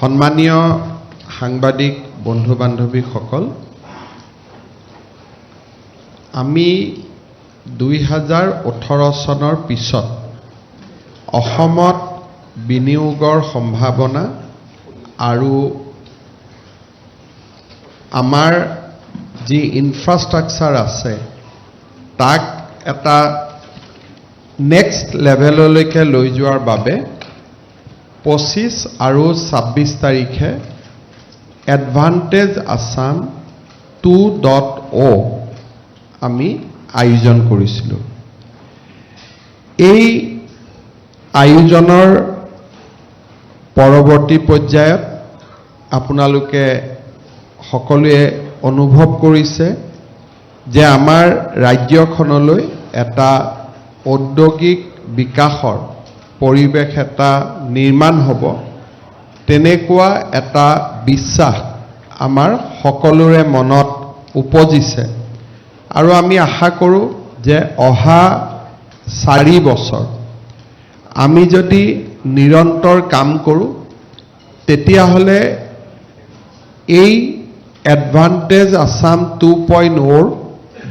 সম্মানীয় সাংবাদিক বন্ধু বান্ধৱীসকল, আমি 2018 চনৰ পিছত অসমত বিনিয়োগৰ সম্ভাৱনা আৰু আমাৰ যি ইনফ্ৰাষ্ট্ৰাকচাৰ আছে তাক এটা নেক্সট লেভেললৈকে লৈ যোৱাৰ বাবে 25 আৰু 26 তাৰিখে এডভান্টেজ আছাম 2.0 আমি আয়োজন কৰিছিলোঁ। এই আয়োজনৰ পৰৱৰ্তী পৰ্যায়ত আপোনালোকে সকলোৱে অনুভৱ কৰিছে যে আমাৰ ৰাজ্যখনলৈ এটা ঔদ্যোগিক বিকাশৰ পৰিৱেশ এটা নিৰ্মাণ হ'ব, তেনেকুৱা এটা বিশ্বাস আমাৰ সকলোৰে মনত উপজিছে আৰু আমি আশা কৰোঁ যে অহা 4 বছৰ আমি যদি নিৰন্তৰ কাম কৰোঁ তেতিয়াহ'লে এই এডভান্টেজ আছাম 2.0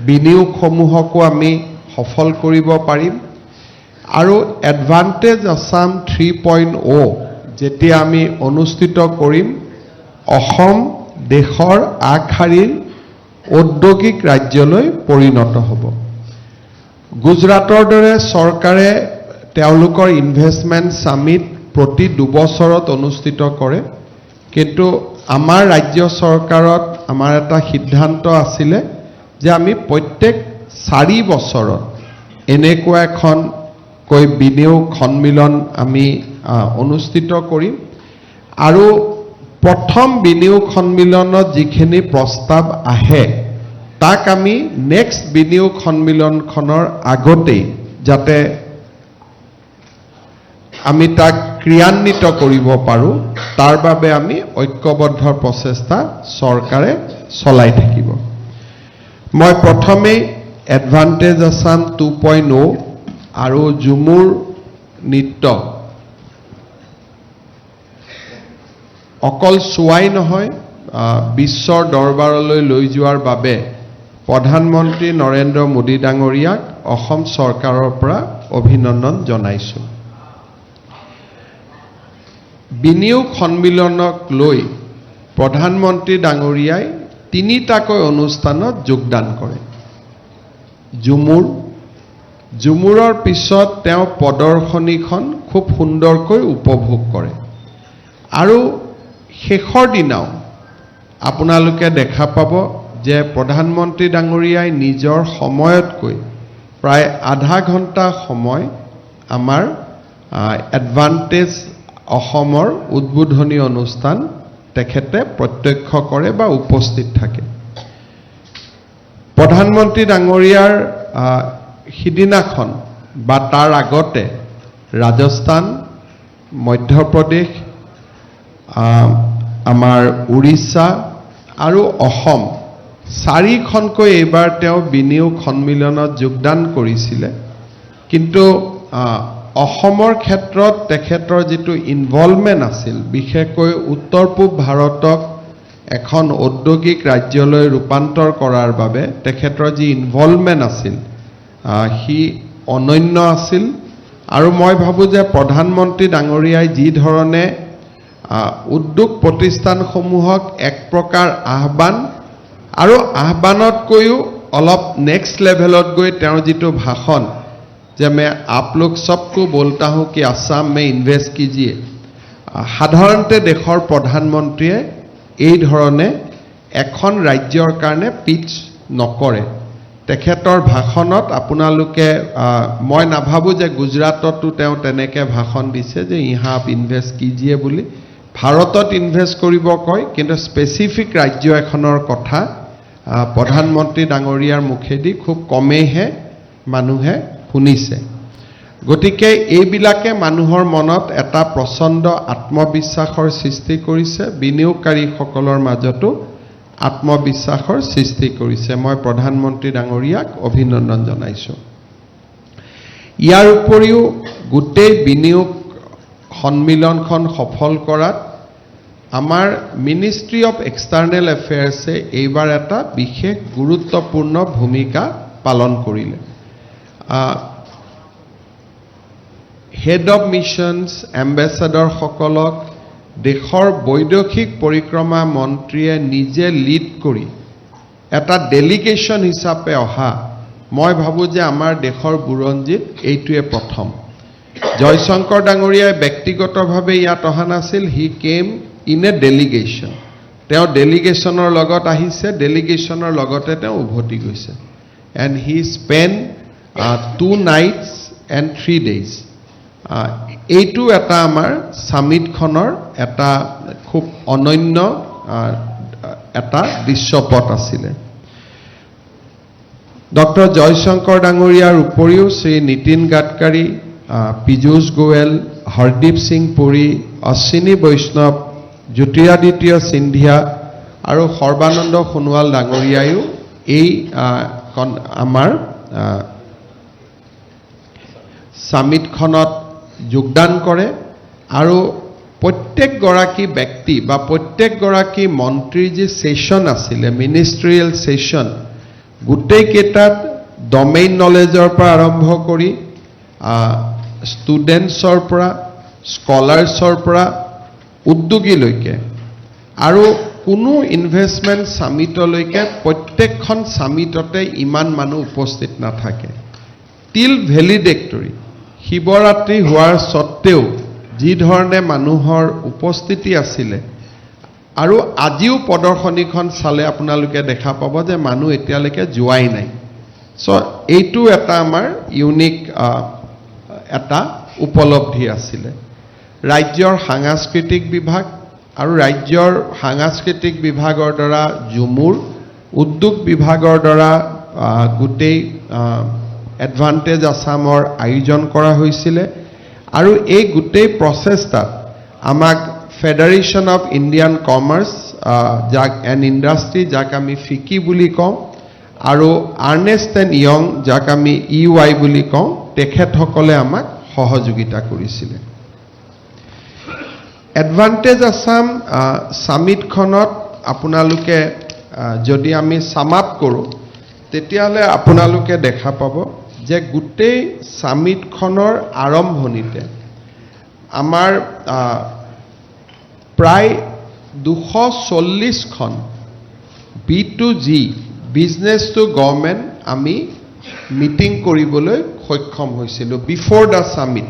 বিনিয়োগসমূহকো আমি সফল কৰিব পাৰিম আৰু এডভান্টেজ আছাম 3.0 যেতিয়া আমি অনুষ্ঠিত কৰিম, অসম দেশৰ আগশাৰীৰ ঔদ্যোগিক ৰাজ্যলৈ পৰিণত হ'ব। গুজৰাটৰ দৰে চৰকাৰে তেওঁলোকৰ ইনভেষ্টমেণ্ট সামিট প্ৰতি 2 বছৰত অনুষ্ঠিত কৰে, কিন্তু আমাৰ ৰাজ্য চৰকাৰত আমাৰ এটা সিদ্ধান্ত আছিলে যে আমি প্ৰত্যেক 4 বছৰত এনেকুৱা এখন বিনিয়োগ সন্মিলন আমি অনুষ্ঠিত কৰিম আৰু প্ৰথম বিনিয়োগ সন্মিলনত যিখিনি প্ৰস্তাৱ আহে তাক আমি নেক্সট বিনিয়োগ সন্মিলনখনৰ আগতেই যাতে আমি তাক ক্ৰিয়ান্বিত কৰিব পাৰোঁ, তাৰ বাবে আমি ঐক্যবদ্ধ প্ৰচেষ্টা চৰকাৰে চলাই থাকিব। মই প্ৰথমেই এডভান্টেজ আছাম 2.0 আৰু ঝুমুৰ নৃত্য অকল চোৱাই নহয়, বিশ্বৰ দৰবাৰলৈ লৈ যোৱাৰ বাবে প্ৰধানমন্ত্ৰী নৰেন্দ্ৰ মোদী ডাঙৰীয়াক অসম চৰকাৰৰ পৰা অভিনন্দন জনাইছোঁ। বিনিয়োগ সন্মিলনক লৈ প্ৰধানমন্ত্ৰী ডাঙৰীয়াই 3টাকৈ অনুষ্ঠানত যোগদান কৰে। ঝুমুৰৰ পিছত তেওঁ প্ৰদৰ্শনীখন খুব সুন্দৰকৈ উপভোগ কৰে আৰু শেষৰ দিনাও আপোনালোকে দেখা পাব যে প্ৰধানমন্ত্ৰী ডাঙৰীয়াই নিজৰ সময়তকৈ প্ৰায় আধা ঘণ্টা সময় আমাৰ এডভান্টেজ অসমৰ উদ্বোধনী অনুষ্ঠান তেখেতে প্ৰত্যক্ষ কৰে বা উপস্থিত থাকে। প্ৰধানমন্ত্ৰী ডাঙৰীয়াৰ সিদিনাখন বা তাৰ আগতে ৰাজস্থান, মধ্যপ্ৰদেশ, আমাৰ উৰিষ্যা আৰু অসম 4খনকৈ এইবাৰ তেওঁ বিনিয়োগ সন্মিলনত যোগদান কৰিছিলে, কিন্তু অসমৰ ক্ষেত্ৰত তেখেতৰ যিটো ইনভলভমেণ্ট আছিল, বিশেষকৈ উত্তৰ পূব ভাৰতক এখন ঔদ্যোগিক ৰাজ্যলৈ ৰূপান্তৰ কৰাৰ বাবে তেখেতৰ যি ইনভলভমেণ্ট আছিল সি অনন্য আছিল আৰু মই ভাবোঁ যে প্ৰধানমন্ত্ৰী ডাঙৰীয়াই যি ধৰণে উদ্যোগ প্ৰতিষ্ঠানসমূহক এক প্ৰকাৰ আহ্বান আৰু আহ্বানতকৈও অলপ নেক্সট লেভেলত গৈ তেওঁৰ যিটো ভাষণ যে मैं आप लोग सबको बोलता हूं कि आसाम में इन्वेस्ट कीजिए, সাধাৰণতে দেশৰ প্ৰধানমন্ত্ৰীয়ে এই ধৰণে এখন ৰাজ্যৰ কাৰণে পিচ নকৰে। তেখেতৰ ভাষণত আপোনালোকে মই নাভাবোঁ যে গুজৰাটতো তেওঁ তেনেকৈ ভাষণ দিছে যে ইহা আপ ইনভেষ্ট কিজিয়ে বুলি। ভাৰতত ইনভেষ্ট কৰিব কয়, কিন্তু স্পেচিফিক ৰাজ্য এখনৰ কথা প্ৰধানমন্ত্ৰী ডাঙৰীয়াৰ মুখেদি খুব কমেইহে মানুহে শুনিছে। গতিকে এইবিলাকে মানুহৰ মনত এটা প্ৰচণ্ড আত্মবিশ্বাসৰ সৃষ্টি কৰিছে, বিনিয়োগকাৰীসকলৰ মাজতো আত্মবিশ্বাসৰ সৃষ্টি কৰিছে। মই প্ৰধানমন্ত্ৰী ডাঙৰীয়াক অভিনন্দন জনাইছোঁ। ইয়াৰ উপৰিও গোটেই বিনিয়োগ সন্মিলনখন সফল কৰাত আমাৰ মিনিষ্ট্ৰী অফ এক্সটাৰ্নেল এফেয়াৰ্ছে এইবাৰ এটা বিশেষ গুৰুত্বপূৰ্ণ ভূমিকা পালন কৰিলে। হেড অফ মিছনছ, এম্বেচাডৰসকলক দেশৰ বৈদেশিক পৰিক্ৰমা মন্ত্ৰীয়ে নিজে লিড কৰি এটা ডেলিগেশ্যন হিচাপে অহা, মই ভাবোঁ যে আমাৰ দেশৰ বুৰঞ্জীত এইটোৱে প্ৰথম। জয়শংকৰ ডাঙৰীয়াই ব্যক্তিগতভাৱে ইয়াত অহা নাছিল, হি কেম ইন এ ডেলিগেশ্যন। তেওঁ ডেলিগেশ্যনৰ লগত আহিছে, ডেলিগেশ্যনৰ লগতে তেওঁ উভতি গৈছে। And he spend 2 nights and 3 days। এইটো এটা আমাৰ সামিটখনৰ এটা খুব অনন্য এটা দৃশ্যপট আছিলে। ডক্টৰ জয়শংকৰ ডাঙৰীয়াৰ উপৰিও শ্ৰী নীতিন গাডকাৰী, পীযুষ গোৱেল, হৰদীপ সিং পুৰী, অশ্বিনী বৈষ্ণৱ, জ্যোতিৰাদিত্য সিন্ধিয়া আৰু সৰ্বানন্দ সোণোৱাল ডাঙৰীয়ায়ো এই আমাৰ সামিটখনত যোগদান কৰে। আৰু প্ৰত্যেকগৰাকী ব্যক্তি বা প্ৰত্যেকগৰাকী মন্ত্ৰীৰ যি ছেশ্যন আছিলে, মিনিষ্ট্ৰিয়েল ছেশ্যন, গোটেইকেইটাত ডমেইন নলেজৰ পৰা আৰম্ভ কৰি ষ্টুডেণ্টছৰ পৰা, স্কলাৰ্ছৰ পৰা উদ্যোগীলৈকে আৰু কোনো ইনভেষ্টমেণ্ট সামিটলৈকে প্ৰত্যেকখন সামিটতে ইমান মানুহ উপস্থিত নাথাকে। টিল ভেলিডেক্টৰী শিৱৰাত্ৰি হোৱাৰ স্বত্তেও যি ধৰণে মানুহৰ উপস্থিতি আছিলে, আৰু আজিও প্ৰদৰ্শনীখন চালে আপোনালোকে দেখা পাব যে মানুহ এতিয়ালৈকে যোৱাই নাই। চ' এইটো এটা আমাৰ ইউনিক এটা উপলব্ধি আছিলে। ৰাজ্যৰ সাংস্কৃতিক বিভাগ আৰু ৰাজ্যৰ সাংস্কৃতিক বিভাগৰ দ্বাৰা ঝুমুৰ, উদ্যোগ বিভাগৰ দ্বাৰা গোটেই এডভান্টেজ আছামৰ আয়োজন কৰা হৈছিলে। আৰু এই গোটেই প্ৰচেষ্টাত আমাক ফেডাৰেশ্যন অফ ইণ্ডিয়ান কমাৰ্চ যাক এণ্ড ইণ্ডাষ্ট্ৰী, যাক আমি ফিকি বুলি কওঁ, আৰু আৰ্নেষ্ট এণ্ড ইয়ং, যাক আমি EY বুলি কওঁ, তেখেতসকলে আমাক সহযোগিতা কৰিছিলে। এডভান্টেজ আছাম সামিটখনত আপোনালোকে যদি আমি সামাপ কৰোঁ, তেতিয়াহ'লে আপোনালোকে দেখা পাব যে গোটেই সামিটখনৰ আৰম্ভণিতে আমাৰ প্ৰায় 240খন B2G, বিজনেছ টু গভৰ্ণমেণ্ট, আমি মিটিং কৰিবলৈ সক্ষম হৈছিলোঁ বিফৰ দ্য সামিট।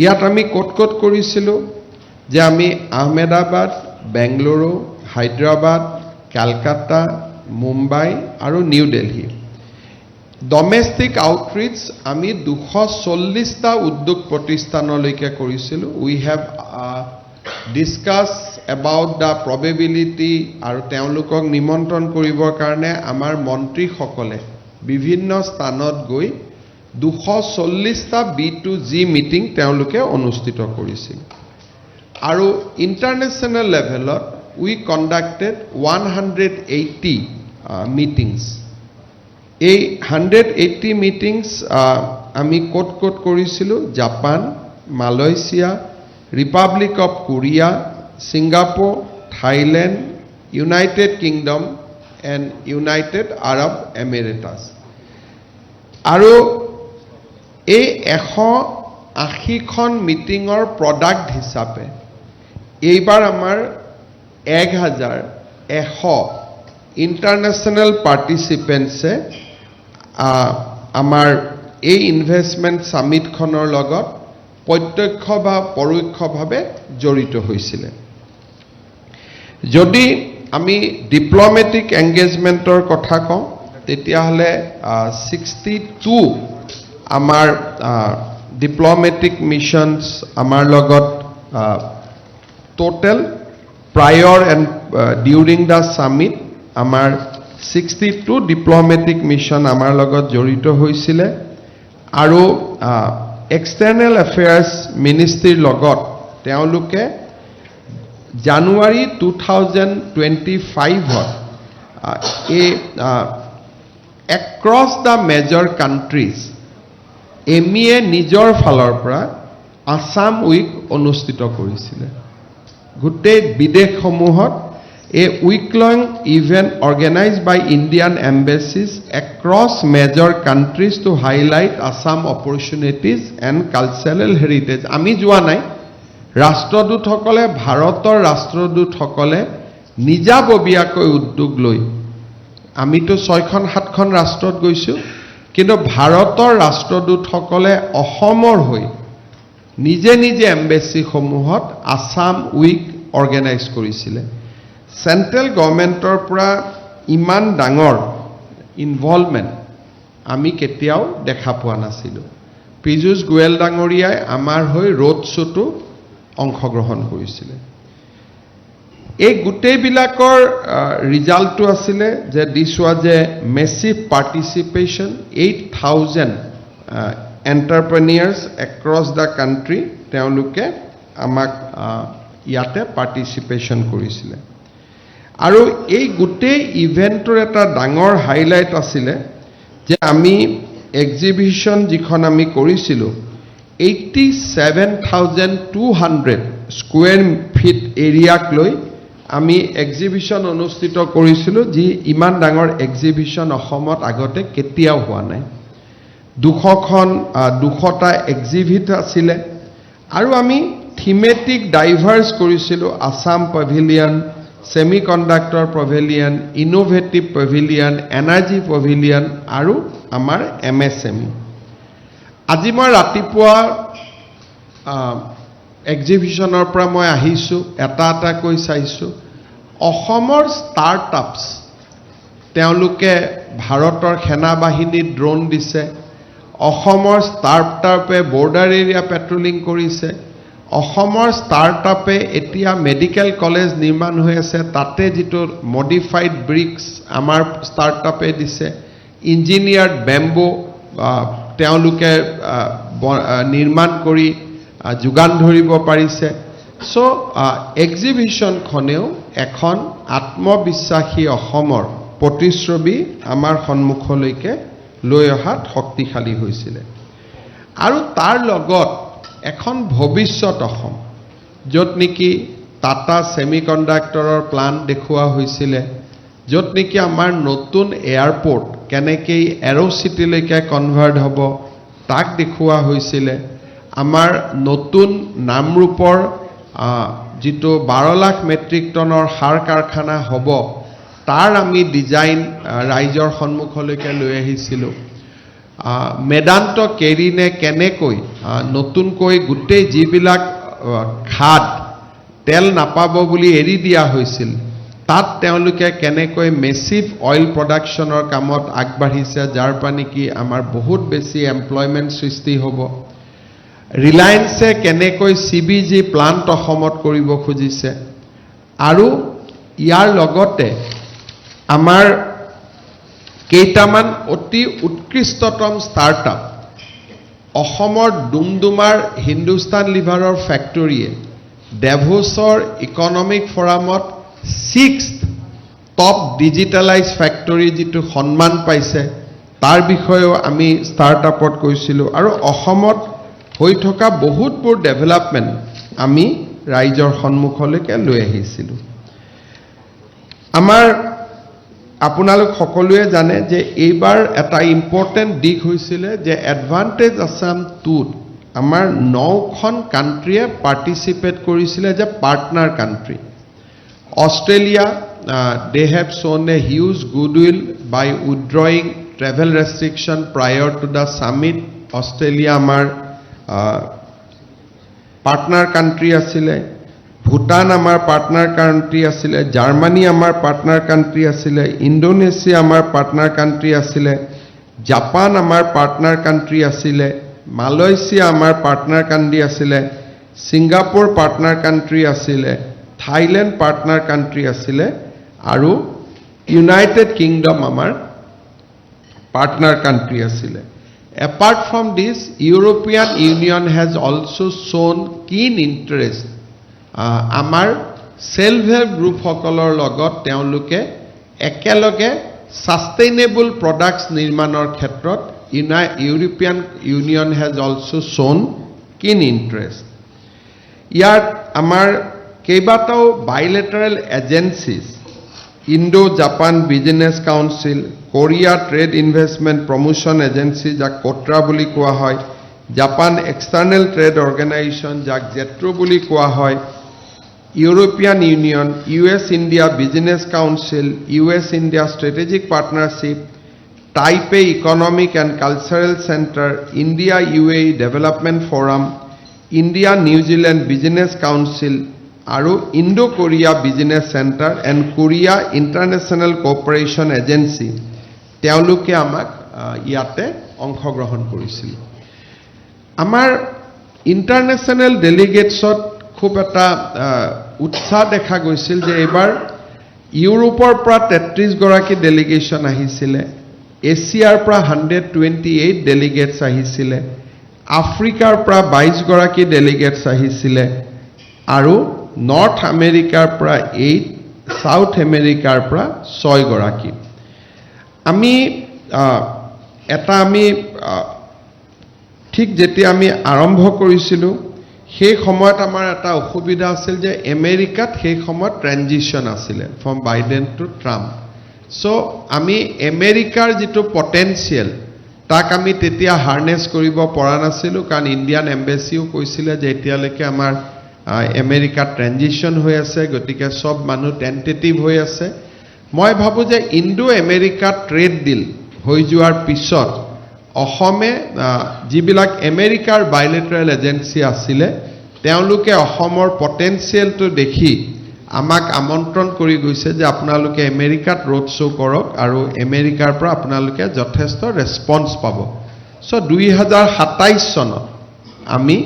ইয়াত আমি ক'ত ক'ত কৰিছিলোঁ যে আমি আহমেদাবাদ, বেংগালুৰু, হায়দৰাবাদ, কলকাতা, মুম্বাই আৰু নিউ দিল্লী। ডমেষ্টিক আউটৰিচ আমি 240টা উদ্যোগ প্ৰতিষ্ঠানলৈকে কৰিছিলোঁ। We have discuss about the probability, আৰু তেওঁলোকক নিমন্ত্ৰণ কৰিবৰ কাৰণে আমাৰ মন্ত্ৰীসকলে বিভিন্ন স্থানত গৈ 240টা B2G মিটিং তেওঁলোকে অনুষ্ঠিত কৰিছিল। আৰু ইণ্টাৰনেশ্যনেল লেভেলত উই কণ্ডাক্টেড 180 মিটিংছ। এই 180 মিটিংছ আমি ক'ত ক'ত কৰিছিলোঁ? Japan, Malaysia, Republic of Korea, Singapore, Thailand, United kingdom and United Arab emeritus. আৰু এই 180খন মিটিঙৰ প্ৰডাক্ট হিচাপে এইবাৰ আমাৰ 1100 ইণ্টাৰনেশ্যনেল পাৰ্টিচিপেণ্টছে আমাৰ এই ইনভেষ্টমেণ্ট সামিটখনৰ লগত প্ৰত্যক্ষ বা পৰোক্ষভাৱে জড়িত হৈছিলে। যদি আমি ডিপ্ল'মেটিক এংগেজমেণ্টৰ কথা কওঁ, তেতিয়াহ'লে 62 আমাৰ ডিপ্ল'মেটিক মিছনছ আমাৰ লগত total প্ৰায়ৰ and during the summit আমাৰ 62 ডিপ্ল'মেটিক মিছন আমাৰ লগত জড়িত হৈছিলে আৰু এক্সটাৰ্নেল এফেয়াৰ্ছ মিনিষ্ট্ৰীৰ লগত তেওঁলোকে জানুৱাৰী 2025ত এক্ৰছ দ্য মেজৰ কাণ্ট্ৰিজ এমিয়ে নিজৰ ফালৰ পৰা আছাম উইক অনুষ্ঠিত কৰিছিলে গোটেই বিদেশসমূহত a week-long event organized by Indian embassies across major countries to highlight Assam opportunities and cultural heritage. আমি যোৱা নাই ৰাষ্ট্ৰদূতসকলে ভাৰতৰ ৰাষ্ট্ৰদূতসকলে নিজাববীয়াকৈ উদ্যোগ লৈ আমিতো 6খন 7খন ৰাষ্ট্ৰত গৈছোঁ কিন্তু ভাৰতৰ ৰাষ্ট্ৰদূতসকলে অসমৰ হৈ নিজে নিজে এম্বেছিসমূহত আছাম উইক অৰ্গেনাইজ কৰিছিলে চেন্ট্ৰেল গভৰ্ণমেণ্টৰ পৰা ইমান ডাঙৰ ইনভলভমেণ্ট আমি কেতিয়াও দেখা পোৱা নাছিলোঁ পীযুষ গোৱেল ডাঙৰীয়াই আমাৰ হৈ ৰোড শ্ব'টো অংশগ্ৰহণ কৰিছিলে এই গোটেইবিলাকৰ ৰিজাল্টটো আছিলে যে this was a massive participation 8,000 entrepreneurs across the country তেওঁলোকে আমাক ইয়াতে পাৰ্টিচিপেশ্যন কৰিছিলে আৰু এই গোটেই ইভেণ্টৰ এটা ডাঙৰ হাইলাইট আছিলে যে আমি এক্সিবিশ্যন যিখন আমি কৰিছিলোঁ 87,200 স্কুৱেৰ ফিট এৰিয়াক লৈ আমি এক্সিবিশ্যন অনুষ্ঠিত কৰিছিলোঁ যি ইমান ডাঙৰ এক্সিবিশ্যন অসমত আগতে কেতিয়াও হোৱা নাই 200টা এক্সিবিট আছিলে আৰু আমি থিমেটিক ডাইভাৰ্ছ কৰিছিলোঁ Assam Pavilion semiconductor Pavilion innovative Pavilion energy Pavilion আৰু আমাৰ MSME আজি মই ৰাতিপুৱা এক্সিবিশ্যনৰ পৰা মই আহিছোঁ এটা কৈ চাইছোঁ অসমৰ ষ্টাৰ্টআপছ তেওঁলোকে ভাৰতৰ সেনাবাহিনীত ড্ৰোন দিছে অসমৰ ষ্টাৰ্টআপে বৰ্ডাৰ এৰিয়া পেট্ৰলিং কৰিছে অসমৰ ষ্টাৰ্টআপে এতিয়া মেডিকেল কলেজ নিৰ্মাণ হৈ আছে তাতে যিটো মডিফাইড ব্ৰিক্স আমাৰ ষ্টাৰ্টআপে দিছে ইঞ্জিনিয়াৰ্ড বেম্বো তেওঁলোকে নিৰ্মাণ কৰি যোগান ধৰিব পাৰিছে সো এক্সিবিশ্যনখনেও এখন আত্মবিশ্বাসী অসমৰ প্ৰতিচ্ছবি আমাৰ সন্মুখলৈকে লৈ অহাত শক্তিশালী হৈছিলে আৰু তাৰ লগত এখন ভৱিষ্যত অসম য'ত নেকি টাটা সেমিকণ্ডাক্টৰৰ প্লান্ট দেখুওৱা হৈছিলে য'ত নেকি আমাৰ নতুন এয়াৰপোৰ্ট কেনেকৈ এৰো চিটিলৈকে কনভাৰ্ট হ'ব তাক দেখুওৱা হৈছিলে আমাৰ নতুন নামৰূপৰ যিটো 12 লাখ মেট্ৰিক টনৰ সাৰ কাৰখানা হ'ব তাৰ আমি ডিজাইন ৰাইজৰ সন্মুখলৈকে লৈ আহিছিলোঁ মেদান্ত কেৰিনে কেনেকৈ নতুনকৈ গোটেই যিবিলাক খাদ তেল নাপাব বুলি এৰি দিয়া হৈছিল তাত তেওঁলোকে কেনেকৈ মেছিভ অইল প্ৰডাকশ্যনৰ কামত আগবাঢ়িছে যাৰ পৰা নেকি আমাৰ বহুত বেছি এমপ্লয়মেণ্ট সৃষ্টি হ'ব ৰিলায়েন্সে কেনেকৈ CBG প্লান্ট অসমত কৰিব খুজিছে আৰু ইয়াৰ লগতে আমাৰ কেইটামান অতি উৎকৃষ্টতম ষ্টাৰ্টআপ অসমৰ ডুমডুমাৰ হিন্দুস্তান লিভাৰৰ ফেক্টৰীয়ে ডেভোছৰ ইকনমিক ফৰামত 6th টপ ডিজিটেলাইজ ফেক্টৰী যিটো সন্মান পাইছে তাৰ বিষয়েও আমি ষ্টাৰ্টআপত কৈছিলোঁ আৰু অসমত হৈ থকা বহুতবোৰ ডেভেলপমেণ্ট আমি ৰাইজৰ সন্মুখলৈকে লৈ আহিছিলোঁ আমাৰ আপোনালোক সকলোৱে জানে যে এইবাৰ এটা ইম্পৰ্টেণ্ট দিশ হৈছিলে যে এডভান্টেজ আছাম 2ত আমাৰ 9খন কাণ্ট্ৰিয়ে পাৰ্টিচিপেট কৰিছিলে যে partner country Australia they have shown a huge goodwill by withdrawing travel restriction prior to the summit Australia আমাৰ পাৰ্টনাৰ কাণ্ট্ৰি আছিলে ভূটান আমাৰ পাৰ্টনাৰ কাণ্ট্ৰি আছিলে জাৰ্মানী আমাৰ পাৰ্টনাৰ কাণ্ট্ৰি আছিলে ইণ্ডোনেছিয়া আমাৰ পাৰ্টনাৰ কাণ্ট্ৰি আছিলে জাপান আমাৰ পাৰ্টনাৰ কাণ্ট্ৰি আছিলে মালয়েছিয়া আমাৰ পাৰ্টনাৰ কাণ্ট্ৰি আছিলে ছিংগাপুৰ পাৰ্টনাৰ কাণ্ট্ৰি আছিলে থাইলেণ্ড পাৰ্টনাৰ কাণ্ট্ৰি আছিলে আৰু ইউনাইটেড কিংডম আমাৰ পাৰ্টনাৰ কাণ্ট্ৰি আছিলে apart from this European union has also শোন কিন ইণ্টাৰেষ্ট আমাৰ সেলফ হেল্প গ্ৰুপসকলৰ লগত তেওঁলোকে একেলগে সাস্টেইনেবল প্ৰডাক্টছ নিৰ্মাণৰ ক্ষেত্ৰত ইউৰোপিয়ান ইউনিয়ন হেজ অলছো শোন কিন ইণ্টাৰেষ্ট ইয়াত আমাৰ কেইবাটাও bilateral agencies Indo Japan business council Korea trade investment promotion agency যাক কোট্ৰা বুলি কোৱা হয় জাপান এক্সটাৰ্নেল ট্ৰেড অৰ্গেনাইজেশ্যন যাক জেট্ৰো বুলি কোৱা হয় European Union US India business council US India strategic partnership টাইপে economic and cultural centre India UAE development forum India New Zealand business council আৰু Indo Korea business centre and Korea international cooperation agency তেওঁলোকে আমাক ইয়াতে অংশগ্ৰহণ কৰিছিল আমাৰ international ডেলিগেটছত খুব এটা উৎসাহ দেখা গৈছিল যে এইবাৰ ইউৰোপৰ পৰা 33 গৰাকী ডেলিগেশ্যন আহিছিলে এছিয়াৰ পৰা 128 ডেলিগেটছ আহিছিলে আফ্ৰিকাৰ পৰা 22 গৰাকী ডেলিগেটছ আহিছিলে আৰু নৰ্থ আমেৰিকাৰ পৰা 8 সাউথ আমেৰিকাৰ পৰা 6 গৰাকী আমি ঠিক যেতিয়া আমি আৰম্ভ কৰিছিলোঁ সেই সময়ত আমাৰ এটা অসুবিধা আছিল যে আমেৰিকাত সেই সময়ত ট্ৰানজিশন আছিলে from Biden to Trump so আমি আমেৰিকাৰ যেটো পটেনশিয়াল তাক আমি তেতিয়া হাৰ্নেছ কৰিব পৰা নাছিলোঁ কাৰণ ইণ্ডিয়ান এম্বেচিও কৈছিলে যে এতিয়ালৈকে আমাৰ আমেৰিকাত ট্ৰানজিশন হৈ আছে গতিকে সব মানুহ টেন্টেটিভ হৈ আছে মই ভাবো যে ইণ্ডো আমেৰিকা ট্ৰেড ডিল হৈ যোৱাৰ পিছত অসমে যিবিলাক আমেৰিকাৰ বাইলেটাৰেল এজেন্সি আছিলে তেওঁলোকে অসমৰ পটেনশিয়ালটো দেখি আমাক আমন্ত্ৰণ কৰি গৈছে যে আপোনালোকে আমেৰিকাত ৰোড শ্ব' কৰক আৰু আমেৰিকাৰ পৰা আপোনালোকে যথেষ্ট ৰেছপন্স পাব সো 2027 চনত আমি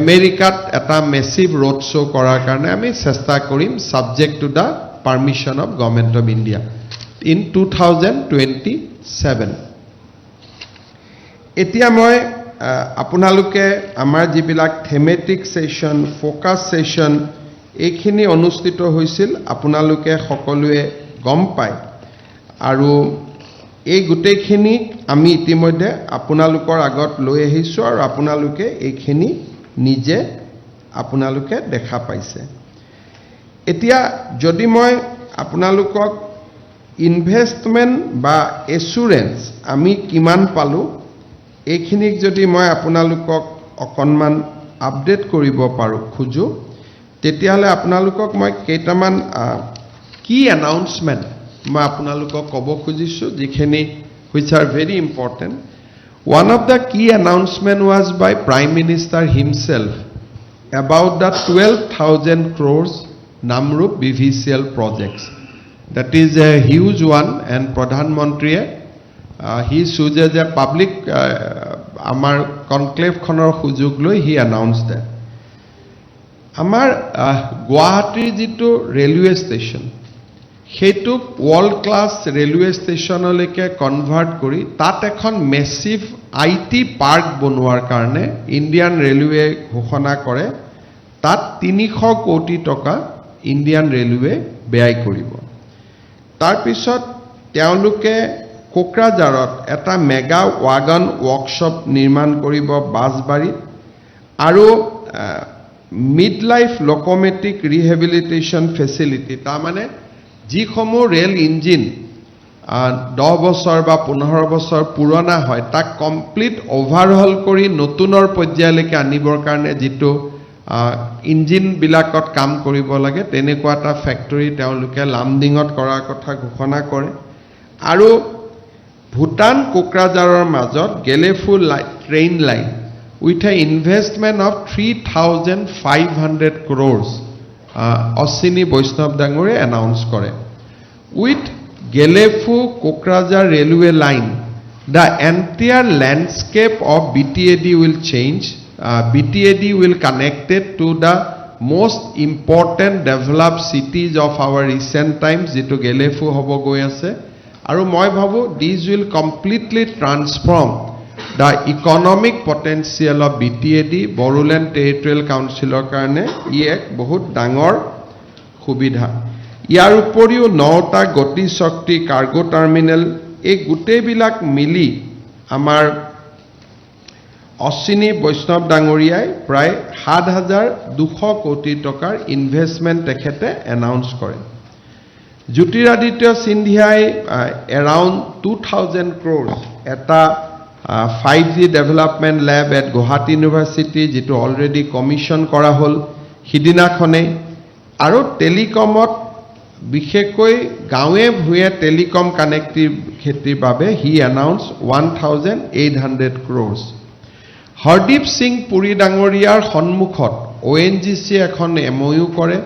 আমেৰিকাত এটা মেছিভ ৰোড শ্ব' কৰাৰ কাৰণে আমি চেষ্টা কৰিম subject to the permission of government of India in 2027 এতিয়া মই আপোনালোকে আমাৰ যিবিলাক থেমেটিক সেশন ফোকাস সেশন এইখিনি অনুষ্ঠিত হৈছিল আপোনালোকে সকলোৱে গম পায় আৰু এই গুটেইখিনি আমি ইতিমধ্যে আপোনালোকৰ আগত লৈ আহিছো আৰু আপোনালোকে এইখিনি নিজে আপোনালোকে দেখা পাইছে এতিয়া যদি মই আপোনালোকক ইনভেষ্টমেন্ট বা এসুৰেন্স আমি কিমান পালো এইখিনিক যদি মই আপোনালোকক অকনমান আপডেট কৰিব পাৰো খুজো তেতিয়াহলে আপোনালোকক মই কেইটামান কি এনাউন্সমেন্ট মই আপোনালোকক ক'ব খুজিছো যিখিনি which are very important one of the key announcement was by Prime Minister himself about the 12,000 crores Namrup BVCL projects that is a huge one and Pradhan Mantri he chooses a public amar conclave khonor sujog loi he announced that amar Guwahati jitu railway station hetuk world class railway station leke convert kori tat ekhon massive IT park bonuar karone Indian Railway ghoshona kore tat 300 কোটি টকা Indian Railway ব্যয় কৰিব তাৰ পিছত তেওঁলোকে কোকৰাঝাৰত এটা mega wagon ওয়াৰ্কশপ নিৰ্মাণ কৰিব বাসবাৰী আৰু মিডলাইফ লোকোমেটিক ৰিহেবিলিটেশন ফেসিলিটি তা মানে যিসমূহ ৰেল ইঞ্জিন 10 বছৰ বা 15 বছৰ পুৰণা হয় তাক কমপ্লিট ওভাৰহল কৰি নতুনৰ পৰ্যায়লৈকে আনিবৰ কাৰণে যেটো ইঞ্জিন বিলাকত কাম কৰিব লাগে তেনেকুৱা এটা ফ্যাক্টৰী তেওঁলোকে লামডিঙত কৰাৰ কথা ঘোষণা কৰে আৰু ভুটান কোকৰাঝাৰৰ মাজত Gelephu train line with an investment of 3,500 crores Ashwini Vaishnav Dangore announced kore with Gelefu Kokrajhar railway line the entire landscape of BTAD will change BTAD will connect it to the most important developed cities of our recent times, যেটো গেলেফু হ'ব গৈ আছে আৰু মই ভাবো these will completely transform the economic potential of BTAD, Boruland Territorial Councilৰ কাৰণে ই এক বহুত ডাঙৰ সুবিধা। ইয়াৰ উপৰিও 9টা গতি শক্তি কাৰ্গো টাৰ্মিনেল এই গোটেইবিলাক মিলি আমাৰ অশ্বিনী বৈষ্ণৱ ডাঙৰীয়াই প্ৰায় 7,200 কোটি টকাৰ ইনভেষ্টমেণ্ট তেখেতে এনাউন্স কৰে। জ্যোতিৰাদিত্য সিন্ধিয়াই এৰাউণ্ড 2,000 crores এটা 5G development lab at Guwahati university যেটো অলৰেডি কমিশ্যন কৰা হ'ল সিদিনাখনে আৰু টেলিকমত বিশেষকৈ গাঁৱে ভূঞে টেলিকম কানেক্টিভিটিৰ বাবে হি এনাউন্স 1,800 crores। হৰদীপ সিং পুৰী ডাঙৰীয়াৰ সন্মুখত ONGC এখন MOU কৰে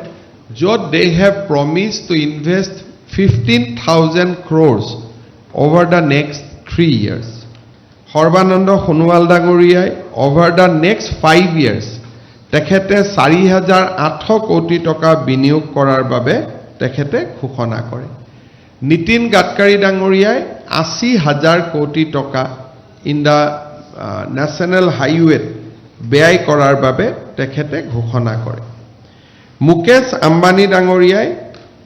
য'ত they have promised to invest 15,000 crores over the next 3 years। Sarbananda Sonowal ডাঙৰীয়াই over the next 5 years তেখেতে 4,800 কোটি টকা বিনিয়োগ কৰাৰ বাবে তেখেতে ঘোষণা কৰে। নীতিন গাডকাৰী ডাঙৰীয়াই 80,000 কোটি টকা ইন দা ন্যাশনাল হাইৱেত ব্যয় কৰাৰ বাবে তেখেতে ঘোষণা কৰে। মুকেশ আম্বানী ডাঙৰীয়াই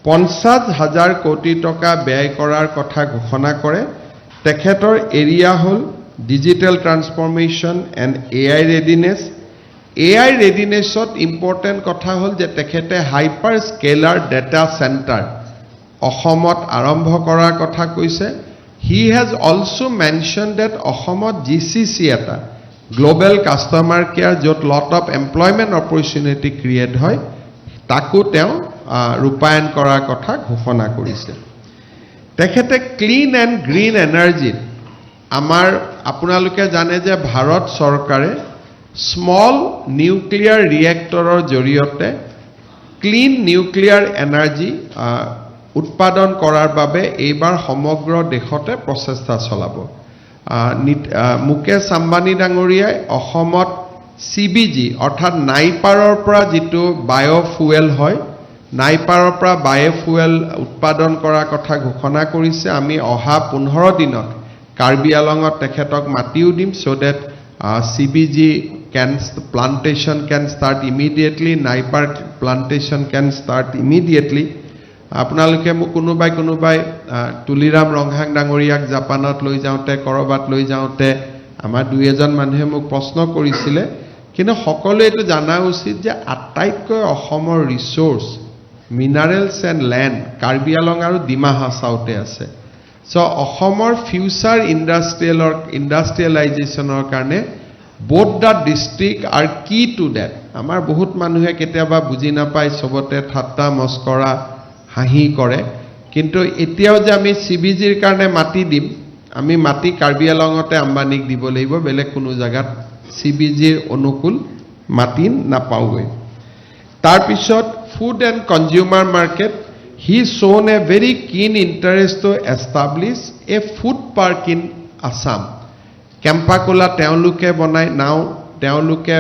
50,000 কোটি টকা ব্যয় কৰাৰ কথা ঘোষণা কৰে। তেখেতৰ এৰিয়া হ'ল digital transformation and AI readiness. AI ৰেডিনেছত ইম্পৰ্টেণ্ট কথা হ'ল যে তেখেতে হাইপাৰ স্কেলাৰ ডেটা চেণ্টাৰ অসমত আৰম্ভ কৰাৰ কথা কৈছে। He has also mentioned that অসমত GCC এটা গ্লোবেল কাষ্টমাৰ কেয়াৰ য'ত lot of employment opportunity create হয় তাকো তেওঁ ৰূপায়ণ কৰাৰ কথা ঘোষণা কৰিছে। তেখেতে ক্লিন এণ্ড গ্ৰীণ এনাৰ্জিত আমাৰ আপোনালোকে জানে যে ভাৰত চৰকাৰে স্মল নিউক্লিয়াৰ ৰিয়েক্টৰৰ জৰিয়তে ক্লিন নিউক্লিয়াৰ এনাৰ্জি উৎপাদন কৰাৰ বাবে এইবাৰ সমগ্ৰ দেশতে প্ৰচেষ্টা চলাব। মুকেশ আম্বানী ডাঙৰীয়াই অসমত CBG অৰ্থাৎ নাইপাৰৰ পৰা যিটো বায়'ফুৱেল হয় নাইপাৰৰ পৰা বায়'ফুৱেল উৎপাদন কৰাৰ কথা ঘোষণা কৰিছে। আমি অহা 15 দিনত কাৰ্বি আলঙত তেখেতক মাতিও দিম so that CBG plantation can start immediately, NIPER plantation can start immediately। আপোনালোকে মোক কোনোবাই তুলিৰাম ৰংহাং ডাঙৰীয়াক জাপানত লৈ যাওঁতে কৰবাত লৈ যাওঁতে আমাৰ 2-এজন মানুহে মোক প্ৰশ্ন কৰিছিলে কিন্তু সকলোৱে এইটো জানা উচিত যে আটাইতকৈ অসমৰ resource minerals and land Karbi আলং আৰু ডিমা হাছাওতে আছে। সো অসমৰ ফিউচাৰ ইণ্ডাষ্ট্ৰিয়েলাইজেশ্যনৰ কাৰণে both the district are key to that। আমাৰ বহুত মানুহে কেতিয়াবা বুজি নাপায় সবতে ঠাট্টা মস্কৰা হাঁহি কৰে কিন্তু এতিয়াও যে আমি CBGৰ কাৰণে মাটি দিম আমি মাটি কাৰ্বি আলঙতে আম্বানীক দিব লাগিব বেলেগ কোনো জায়গাত CBGৰ অনুকূল মাটি নাপাওগৈ। তাৰ পিছত food and consumer market he shown a very keen interest to establish a food park in Assam। কেম্পাকোলা তেওঁলোকে বনাই নাও তেওঁলোকে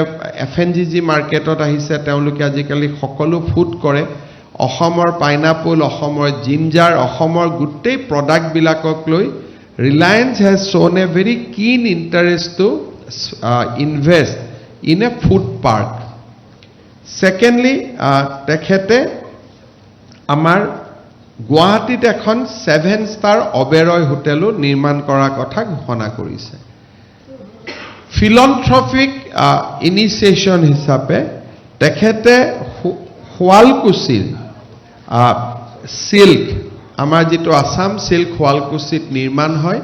FNGG মাৰ্কেটত আহিছে তেওঁলোকে আজিকালি সকলো ফুড কৰে। অসমৰ পাইনাপল অসমৰ জিঞ্জাৰ অসমৰ গোটেই প্ৰডাক্ট বিলাকক লৈ Reliance has shown a very keen interest to invest in a food park। Secondly তেখেতে আমাৰ গুৱাহাটীত এখন 7-star অবেৰয় হোটেলো নিৰ্মাণ কৰাৰ কথা ঘোষণা কৰিছে। ফিলন্থ্ৰপিক ইনিচিয়েশ্যন হিচাপে তেখেতে শুৱালকুছিৰ সিল্ক আমাৰ যেটো আসাম সিল্ক শুৱালকুছিত নিৰ্মাণ হয়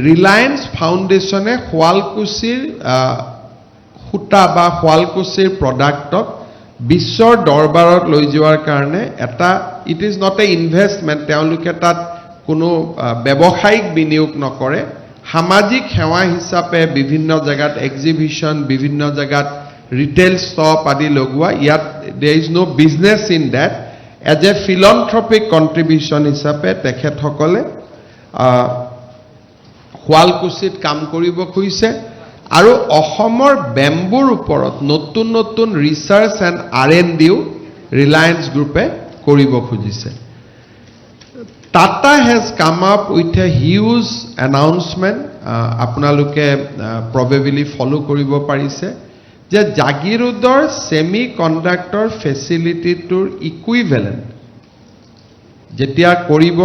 ৰিলায়েন্স ফাউণ্ডেশ্যনে শুৱালকুছিৰ সূতা বা শুৱালকুছিৰ প্ৰডাক্টক বিশ্বৰ দৰবাৰত লৈ যোৱাৰ কাৰণে এটা it is not a investment তেওঁলোকে তাত কোনো ব্যৱসায়িক বিনিয়োগ নকৰে সামাজিক সেৱা হিচাপে বিভিন্ন জায়গাত এক্সিবিশন বিভিন্ন জায়গাত ৰিটেইল ষ্টপ আদি লগোৱা ইয়াত there is no business in that as a philanthropic contribution হিচাপে তেখেতসকলে শুৱালকুছিত কাম কৰিব খুজিছে আৰু অসমৰ বেম্বুৰ ওপৰত নতুন নতুন ৰিচাৰ্চ এণ্ড R&Dও ৰিলায়েন্স গ্ৰুপে কৰিব খুজিছে Tata has come up with a huge announcement আপোনালোকে probably follow কৰিব পাৰিছে যে জাগিৰোডৰ semiconductor facility tour equivalent যেতিয়া কৰিব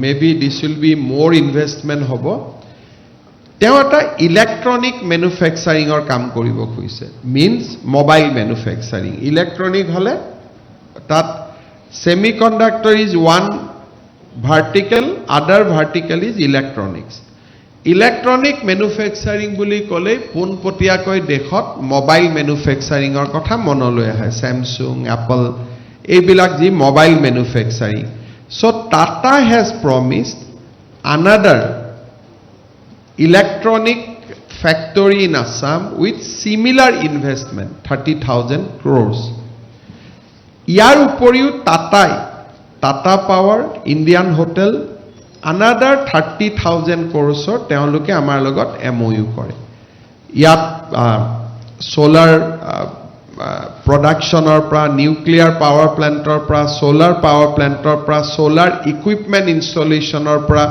maybe this will be more investment হ'ব তেওঁ এটা ইলেক্ট্ৰনিক ম্যানুফ্যাকচাৰিংৰ কাম কৰিব খুজিছে means mobile manufacturing ইলেক্ট্ৰনিক হলে তাত semiconductor is one vertical other vertical is electronics electronic manufacturing বুলি ক'লে পোনপটীয়াকৈ দেশত মোবাইল ম্যানুফ্যাকচাৰিংৰ কথা মনলৈ আহে Samsung Apple এইবিলাক যি mobile ম্যানুফ্যাকচাৰিং so Tata has promised another electronic factory in Assam with similar investment 30,000 crores ইয়াৰ উপৰিও Tata Power Indian Hotel another 30,000 crores তেওঁলোকে আমাৰ লগত MOU কৰে ইয়াত solar production পৰা nuclear power plant পৰা solar power plant পৰা solar equipment installation পৰা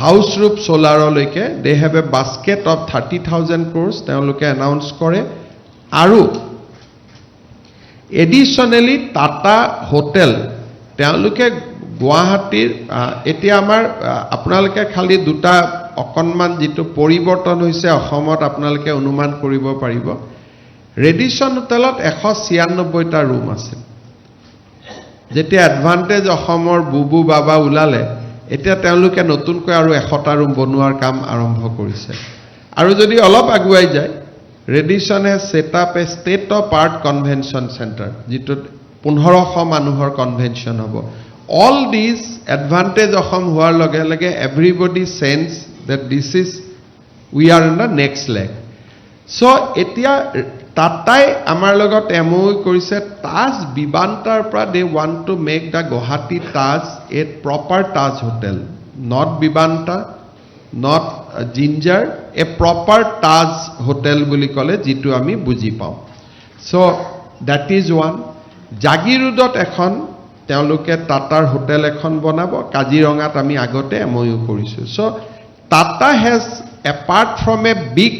house roof solar লৈকে they have a basket of 30,000 crores তেওঁলোকে announce কৰে আৰু additionally Tata Hotel তেওঁলোকে গুৱাহাটীৰ এতিয়া আমাৰ আপোনালোকে খালি দুটা অকনমান যেটো পৰিৱৰ্তন হৈছে অসমত আপোনালোকে অনুমান কৰিব পাৰিব ৰেডিসন হোটেলত 196টা ৰুম আছে যেতিয়া এডভান্টেজ অসমৰ বুবু বাবা উলালে এতিয়া তেওঁলোকে নতুনকৈ আৰু 100টা ৰুম বনোৱাৰ কাম আৰম্ভ কৰিছে আৰু যদি অলপ আগুৱাই যায় ৰেডিসনে set up a state of art convention centre যেটো 1500 মানুহৰ কনভেনশন হ'ব all these advantage অসম হোৱাৰ লগে লগে everybody sense that this is we are in the next leg so এতিয়া টাটাই আমাৰ লগত MOU কৰিছে তাজ বিবান্তাৰ পৰা they want to make the Guwahati Taj a proper Taj hotel not Bibanta not Ginger a proper Taj hotel বুলি ক'লে যেটো আমি বুজি পাওঁ so that is one জাগিৰোডত এখন তেওঁলোকে টাটাৰ হোটেল এখন বনাব কাজিৰঙাত আমি আগতে MOU কৰিছো so Tata has apart from a big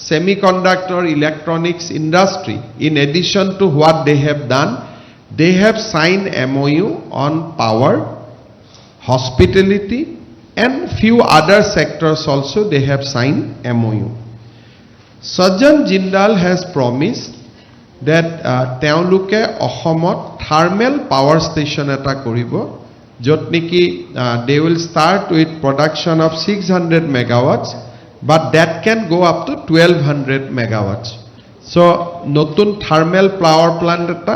semiconductor electronics industry in addition to what they have done they have signed MOU on power hospitality and few other sectors also they have signed MOU Sajjan Jindal has promised that তেওঁলোকে অসমত thermal power station এটা কৰিব যত নেকি they will start with production of 600 megawatts but that can go up to 1200 megawatts so নতুন thermal power plant eta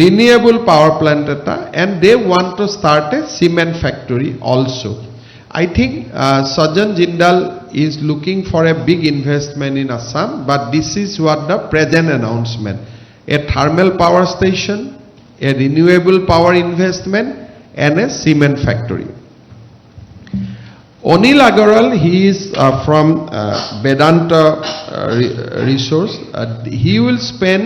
renewable power plant eta and they want to start a cement factory also I think Sajjan Jindal is looking for a big investment in Assam but this is what the present announcement a thermal power station a renewable power investment and a cement factory Onil Agaral he is from Vedanta Resource he will spend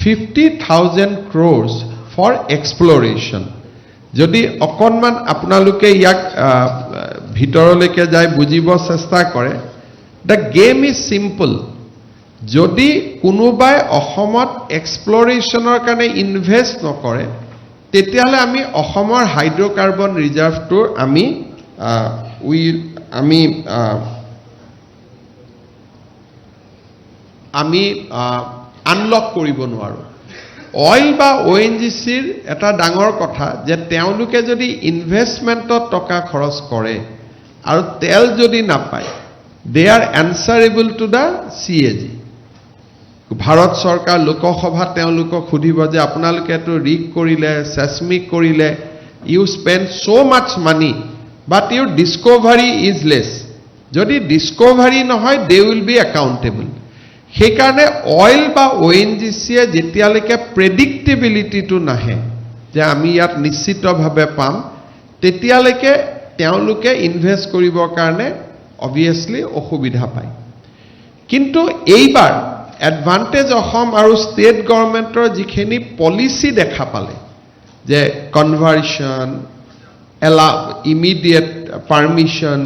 50,000 crores for exploration যদি অকনমান আপোনালোকে ইয়াক ভিতৰলৈকে যায় বুজিব চেষ্টা কৰে the game is simple যদি কোনোবাই অসমত এক্সপ্লোৰেচনৰ কাৰণে ইনভেস্ট নকৰে তেতিয়ালে আমি অসমৰ হাইড্ৰকাৰ্বন ৰিজাৰ্ভটো আমি আনলক কৰিব নোৱাৰো অইল বা ONGCৰ এটা ডাঙৰ কথা যে তেওঁলোকে যদি ইনভেষ্টমেন্টত টকা খৰচ কৰে আৰু তেল যদি নাপায় they are answerable to the CAG Bharat চৰকাৰ লোকসভা তেওঁলোকক খুদিব যে আপোনালোকে তো ৰিক কৰিলে সেসমিক কৰিলে you spend so much money but your discovery is less যদি discovery নহয় they will be accountable সেইকাৰণে অইল বা ONGC যেতিয়ালৈকে প্ৰেডিক্টেবিলিটিটো নাহে যে আমি ইয়াত নিশ্চিতভাৱে পাম তেতিয়ালৈকে তেওঁলোকে ইনভেস্ট কৰিবৰ কাৰণে obviously অসুবিধা পায় কিন্তু এইবাৰ এডভান্টেজ অসম আৰু ষ্টেট গভৰ্ণমেণ্টৰ যিখিনি পলিচি দেখা পালে যে কনভাৰ্সন ইমিডিয়েট পাৰমিশন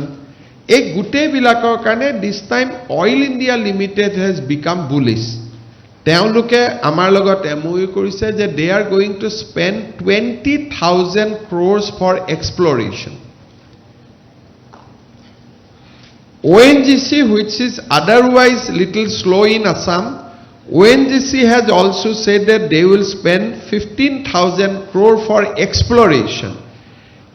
এই গোটেইবিলাকৰ কাৰণে this time oil India limited has become বুলিছ তেওঁলোকে আমাৰ লগত এমঅইউ কৰিছে যে they are going to spend 20,000 crores for exploration ONGC, which is otherwise little slow in Assam, ONGC has also said that they will spend 15,000 crore for exploration.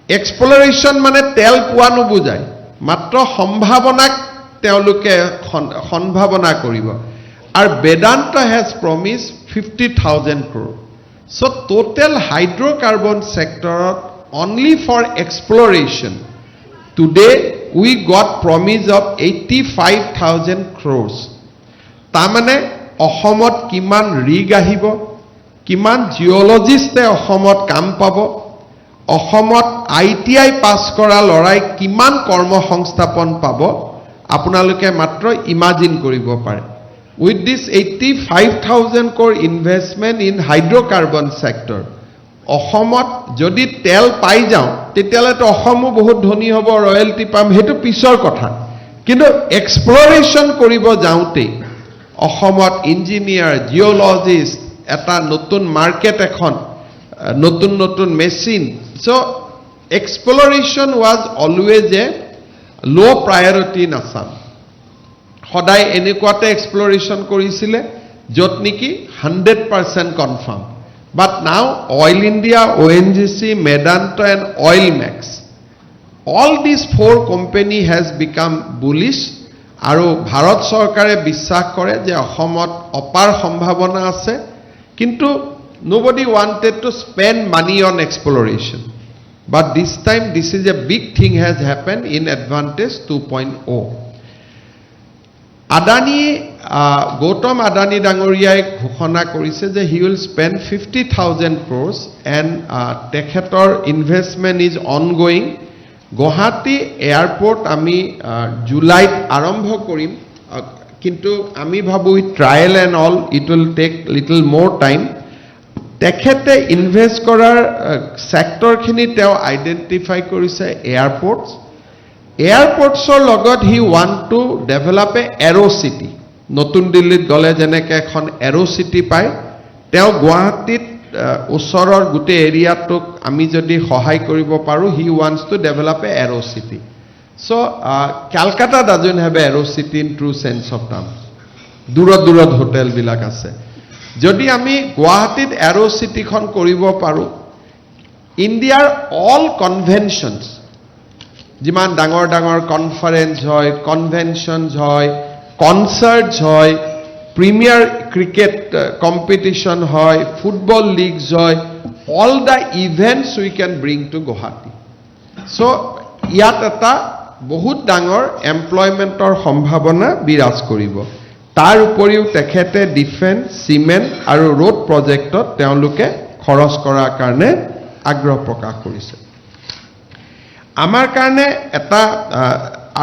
Exploration মানে তেল পোৱা নুবুজায় মাত্ৰ সম্ভাৱনাক তেওঁলোকে সম্ভাৱনা কৰিব আৰু Vedanta has promised 50,000 crore. So total hydrocarbon sector only for exploration today we got promise of 85,000 crores. তাৰমানে অসমত কিমান ৰিগ আহিব কিমান জিঅলজিষ্টে অসমত কাম পাব অসমত ITI পাস কৰা লৰাই কিমান কৰ্মসংস্থাপন পাব আপোনালোকে মাত্ৰ ইমাজিন কৰিব পাৰে with this 85,000 crore investment in hydrocarbon sector অসমত যদি তেল পাই যাওঁ তেতিয়ালেতো অসমো বহুত ধনী হ'ব ৰয়েলটি পাম হেতু পিছৰ কথা কিন্তু এক্সপ্লোৰেশ্যন কৰিব যাওঁতে অসমত ইঞ্জিনিয়াৰ জিঅলজিষ্ট এটা নতুন মাৰ্কেট এখন নতুন নতুন মেচিন সো এক্সপ্লোৰেশ্যন ওয়াজ অলৱেজ এ লো প্ৰায়ৰিটি ইন আসাম সদায় এনেকুৱাতে এক্সপ্লোৰেশ্যন কৰিছিলে য'ত নেকি 100% confirm But now Oil India, ONGC, Medanta and Oilmax, all these four company has become bullish. আৰু ভাৰত চৰকাৰে বিশ্বাস কৰে যে অসমত অপাৰ সম্ভাৱনা আছে কিন্তু nobody wanted to spend money on exploration. But this time this is a big thing has happened in Advantage 2.0. Adani Gautam Adani Dangoriai ঘোষণা কৰিছে যে he will spend 50,000 crores and তেখেতৰ investment is ongoing Guwahati airport আমি জুলাইত আৰম্ভ কৰিম কিন্তু আমি ভাবো trial and all it will take little more time তেখেতে ইনভেস্ট কৰাৰ সেক্টৰ খিনি তেওঁ আইডেন্টিফাই কৰিছে এয়াৰপোৰ্টছ এয়াৰপোৰ্টছৰ লগত he want to develop a aero city নতুন দিল্লীত গলে যেনেকে এখন এৰো সিটি পায় তেও গুৱাহাটীত ওচৰৰ গুটে এৰিয়াটোক আমি যদি সহায় কৰিব পাৰো he wants to develop a arrow city so Kolkata doesn't have a arrow city in true sense of term দূৰত হোটেল বিলাক আছে যদি আমি গুৱাহাটীত এৰো সিটিখন কৰিব পাৰো ইণ্ডিয়াৰ অল কনভেনশনস যিমান ডাঙৰ ডাঙৰ কনফাৰেন্স হয় কনভেনশনস হয় concerts hoy premier cricket competition hoy football leagues hoy all the events we can bring to Guwahati so yat eta bahut dangor employment or sambhavana biraj koribo tar uporiu tekhete defense cement aru road project ot teoluke khoros korar karone agroh prakash korise amar karone eta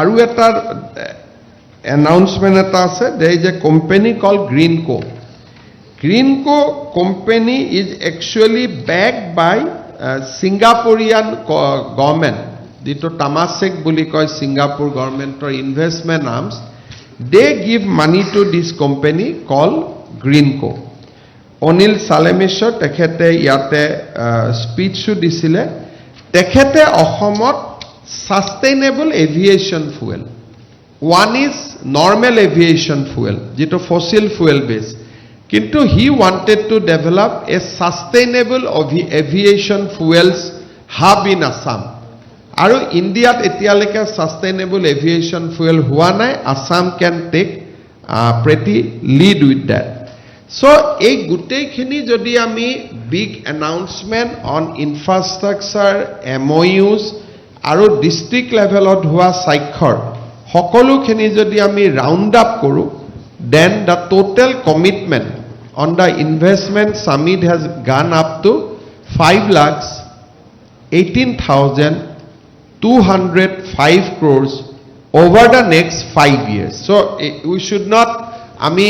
aru eta announcement eta ase there is a company called Greenco company is actually backed by Singaporean government dito Temasek buli koy Singapore government or investment arms they give money to this company called Greenco Onil Salemeshwar tekhete yate speech disile tekhete Ahomot sustainable aviation fuel one is normal aviation fuel jito fossil fuel base kintu he wanted to develop a sustainable aviation fuels hub in Assam aru India etialeke sustainable aviation fuel hua nai Assam can take pretty lead with that so ei gutei khini jodi ami big announcement on infrastructure MOUs aru district level ot hua saikhor সকলো খিনি যদি আমি round up কৰো then the total commitment on the investment summit has gone up to 5,18,205 crores over the next 5 years. So we should not, আমি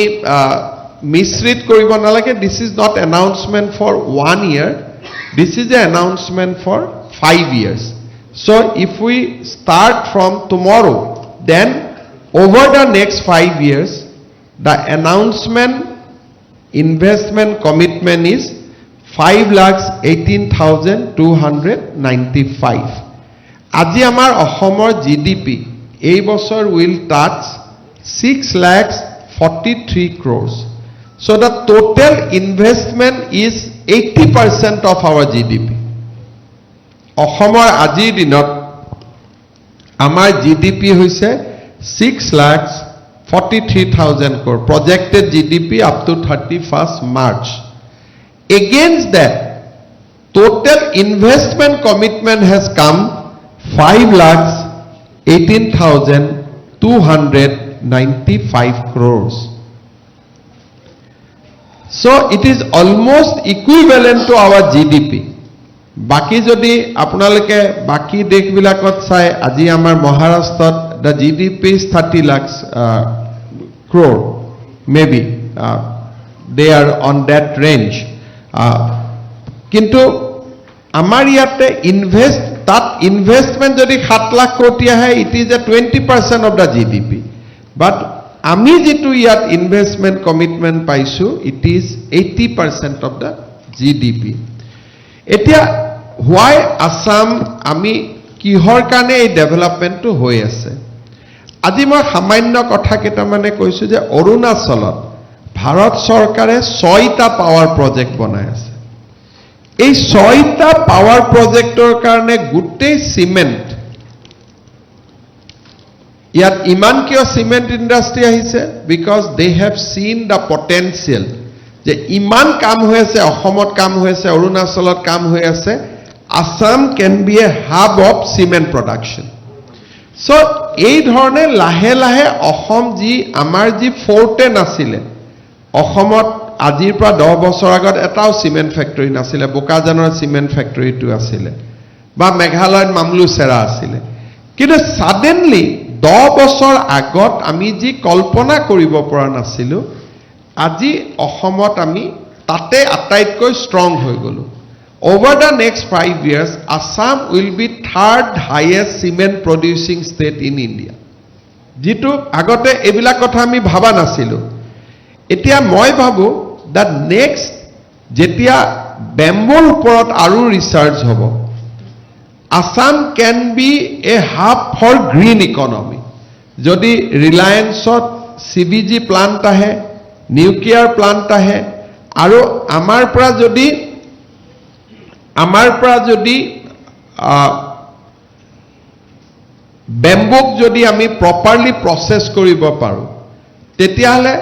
misread কৰিব নালাগে. This is not announcement for 1 year. This is an announcement for 5 years. So if we start from tomorrow, then over the next 5 years, the announcement investment commitment is 5,18,295. আজি আমাৰ অসমৰ GDP এই বছৰ will touch 6,43 crores. So the total investment is 80% of our GDP. অসমৰ আজিৰ দিনত আমাৰ GDP হৈছে 6,43,000 crore. Projected GDP up to 31st March. Against that, total investment commitment has come 5,18,295 crores. So it is almost equivalent to our GDP. Baki jodi apnaloke baki dekh bilakot sai aji amar Maharashtra the GDP is 30 lakhs crore maybe they are on that range. Kintu amar yate that investment jodi 7 lakh koti hai, it is a 20% of the GDP. But আমি যেটো ইয়াত investment commitment পাইছো, it is 80% of the GDP. এতিয়া why Assam আমি কিহৰ কাৰণে এই ডেভেলপমেন্টটো হৈ আছে? আজি মই সামান্য কথা কেটা মানে কৈছো যে অৰুণাচলত ভাৰত চৰকাৰে 6টা পাৱাৰ প্ৰজেক্ট বনাই আছে। এই 6টা পাৱাৰ প্ৰজেক্টৰ কাৰণে গুটেই সিমেন্ট ইয়াত ইমান কিয় সিমেন্ট ইন্ডাস্ট্রি আহিছে? Because they have seen the potential যে ইমান কাম হৈ আছে, অসমত কাম হৈ আছে, অৰুণাচলত কাম হৈ আছে, Assam can be a hub of cement production. So এই ধৰণে লাহে লাহে অসম যি আমাৰ যি ফোৰ্টে নাছিলে, অসমত আজিৰ পৰা 10 বছৰ আগত এটাও সিমেন্ট ফ্যাক্টৰি নাছিলে, বোকাজানৰ সিমেন্ট ফ্যাক্টৰিটো আছিলে বা মেঘালয়ত মামলুছেৰা আছিলে, কিন্তু সাডেনলি 10 বছৰ আগত আমি যি কল্পনা কৰিব পৰা নাছিলো, আজি অসমত আমি তাতে আটাইতকৈ ষ্ট্ৰং হৈ গলো। Over the next 5 years, Assam will be 3rd highest cement producing state in India. যেটো আগতে এবিলা কথা আমি ভাবা নাছিলো। এতিয়া মই ভাবো that next যেতিয়া বেম্বুৰ ওপৰত আৰু ৰিসাৰ্চ হ'ব, Assam can be a hub for green economy. যদি রিলায়েন্সত CBG প্লান্ট আহে, নিউক্লিয়ার প্লান্ট আহে, আৰু আমাৰ পৰা যদি বেম্বুক যদি আমি প্ৰপাৰলি প্ৰসেস কৰিব পাৰো, তেতিয়াহলে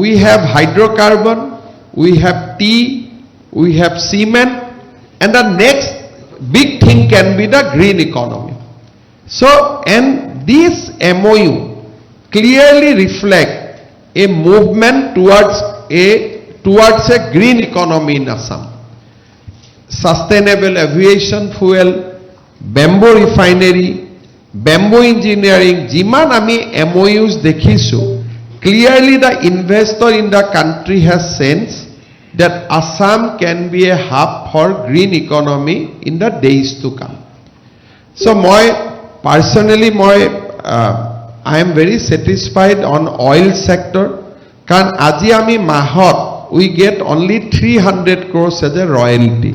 we have hydrocarbon, we have tea, we have cement, and the next big thing can be the green economy. So, and this MOU clearly reflect a movement towards a green economy in Assam. Sustainable aviation fuel, bamboo refinery, bamboo engineering, jiman ami MOUs dekhisu, clearly the investor in the country has sensed that Assam can be a hub for green economy in the days to come. So moi personally I am very satisfied on oil sector, karan aji ami mahot we get only 300 crores as a royalty.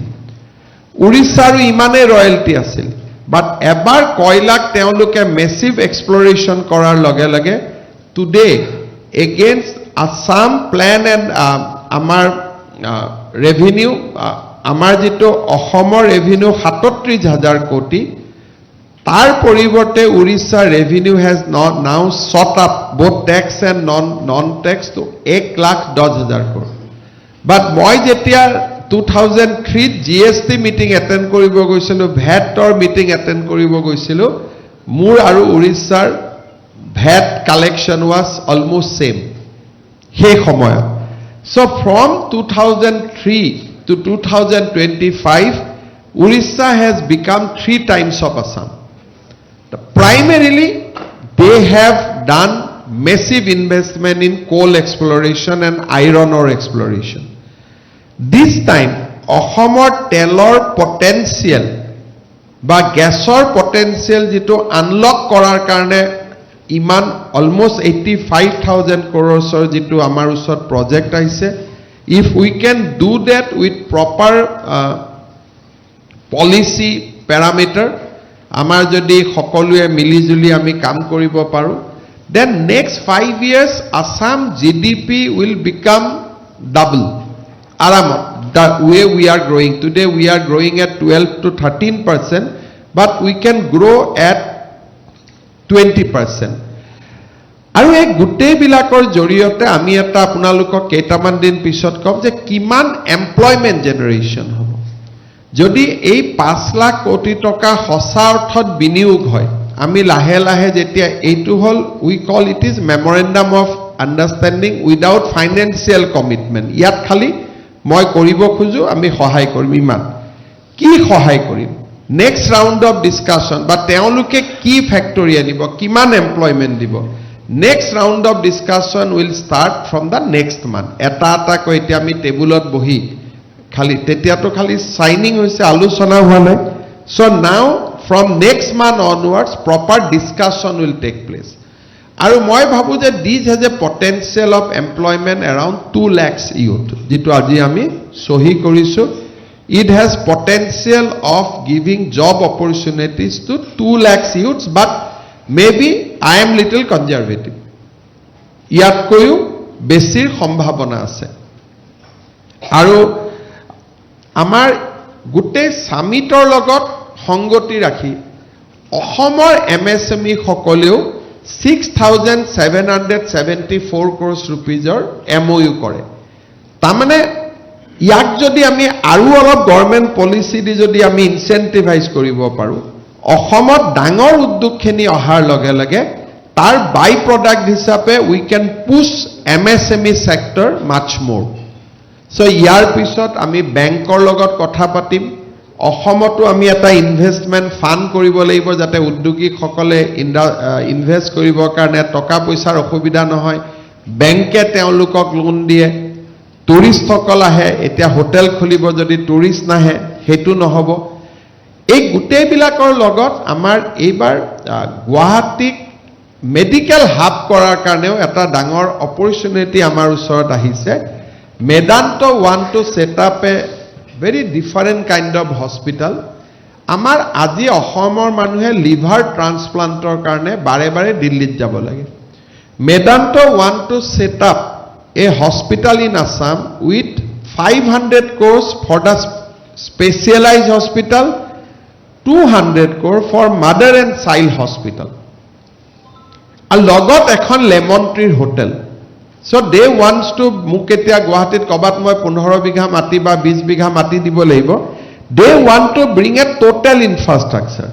Urissaru imane royalty asil, but ebar koilak teoluke massive exploration korar lage lage today against Assam plan and amar revenue amar jito Ohomor revenue 37,000 koti, tar poriborte Orissa revenue has now shot up both tax and non-tax to 1,10,000 crore. But moi jetia 2003 GST meeting attend koribo goisilo, VAT or meeting attend koribo goisilo, mur aru Orissar VAT collection was almost same he samoyot. So from 2003 to 2025 Orissa has become 3 times of Assam. Primarily they have done massive investment in coal exploration and iron ore exploration. This time, অসমৰ তেলৰ potential বা গেছৰ potential যেটো unlock কৰাৰ কাৰণে ইমান almost 85,000 crores যেটো আমাৰ ওচৰত project আহিছে. If we can do that with proper policy parameter, আমাৰ যদি সকলোৱে মিলিজুলি আমি কাম কৰিব পাৰো, then next 5 years Assam GDP will become double. Aramot, the way we are growing today, we are growing at 12 to 13%, but we can grow at 20%. আৰু এই গোটেইবিলাকৰ জৰিয়তে আমি এটা আপোনালোকক কেইটামান দিন পিছত কম যে কিমান এমপ্লয়মেন্ট জেনাৰেশ্যন হ'ব যদি এই 5 লাখ কোটি টকা সঁচা অৰ্থত বিনিয়োগ হয়. আমি লাহে লাহে যেতিয়া এইটো হল we call it is memorandum of understanding without financial commitment. ইয়াত খালি মই কৰিব খোজো, আমি সহায় কৰিম. ইমান কি সহায় কৰিম? নেক্সট ৰাউণ্ড অফ ডিছকাশ্যন বা তেওঁলোকে কি ফেক্টৰী আনিব, কিমান এমপ্লয়মেণ্ট দিব, next round of discussion will start from the next month. এটা এটাকৈ এতিয়া আমি টেবুলত বহি খালি তেতিয়াতো খালি চাইনিং হৈছে, আলোচনা হোৱা নাই. চ' নাও from next month onwards proper discussion will take place. আৰু মই ভাবো যে this has a potential of employment around 2 lakhs youth যেটো আজি আমি সহি কৰিছো. It has potential of giving job opportunities to 2 lakhs youths, but maybe I am little conservative. ইয়াতকৈও বেছিৰ সম্ভাৱনা আছে. আৰু আমাৰ গোটেই সামিটৰ লগত সংগতি ৰাখি অসমৰ MSME সকলেও 6,774 crores rupeesৰ MOU কৰে. তাৰমানে ইয়াক যদি আমি আৰু অলপ গভৰ্ণমেণ্ট পলিচি দি যদি আমি ইনচেন্টিভাইজ কৰিব পাৰো, অসমত ডাঙৰ উদ্যোগখিনি অহাৰ লগে লগে তাৰ বাই প্ৰডাক্ট হিচাপে we can push MSME sector much more. So' ইয়াৰ পিছত আমি বেংকৰ লগত কথা পাতিম. অসমতো আমি এটা ইনভেষ্টমেণ্ট ফাণ্ড কৰিব লাগিব যাতে উদ্যোগীসকলে ইনভেষ্ট কৰিবৰ কাৰণে টকা পইচাৰ অসুবিধা নহয়. বেংকে তেওঁলোকক লোন দিয়ে. টুৰিষ্টসকল আহে, এতিয়া হোটেল খুলিব, যদি টুৰিষ্ট নাহে সেইটো নহ'ব. এই গোটেইবিলাকৰ লগত আমাৰ এইবাৰ গুৱাহাটীক মেডিকেল হাব কৰাৰ কাৰণেও এটা ডাঙৰ অপৰচুনিটি আমাৰ ওচৰত আহিছে. Medanta want to set up a very different kind of hospital. Amar আজি অসমৰ মানুহে লিভাৰ ট্ৰান্সপ্লান্টৰ কাৰণে বাৰে বাৰে দিল্লীত যাব লাগে. Medanta want to set up a hospital in Assam with 500 crores for the specialized hospital, 200 crore for mother and child hospital. আৰু লগত এখন লেমন ট্ৰিৰ hotel. So they wants to মোক এতিয়া গুৱাহাটীত কবাত মই 15 বিঘা মাটি বা 20 বিঘা মাটি দিব লাগিব. They want to bring a total infrastructure.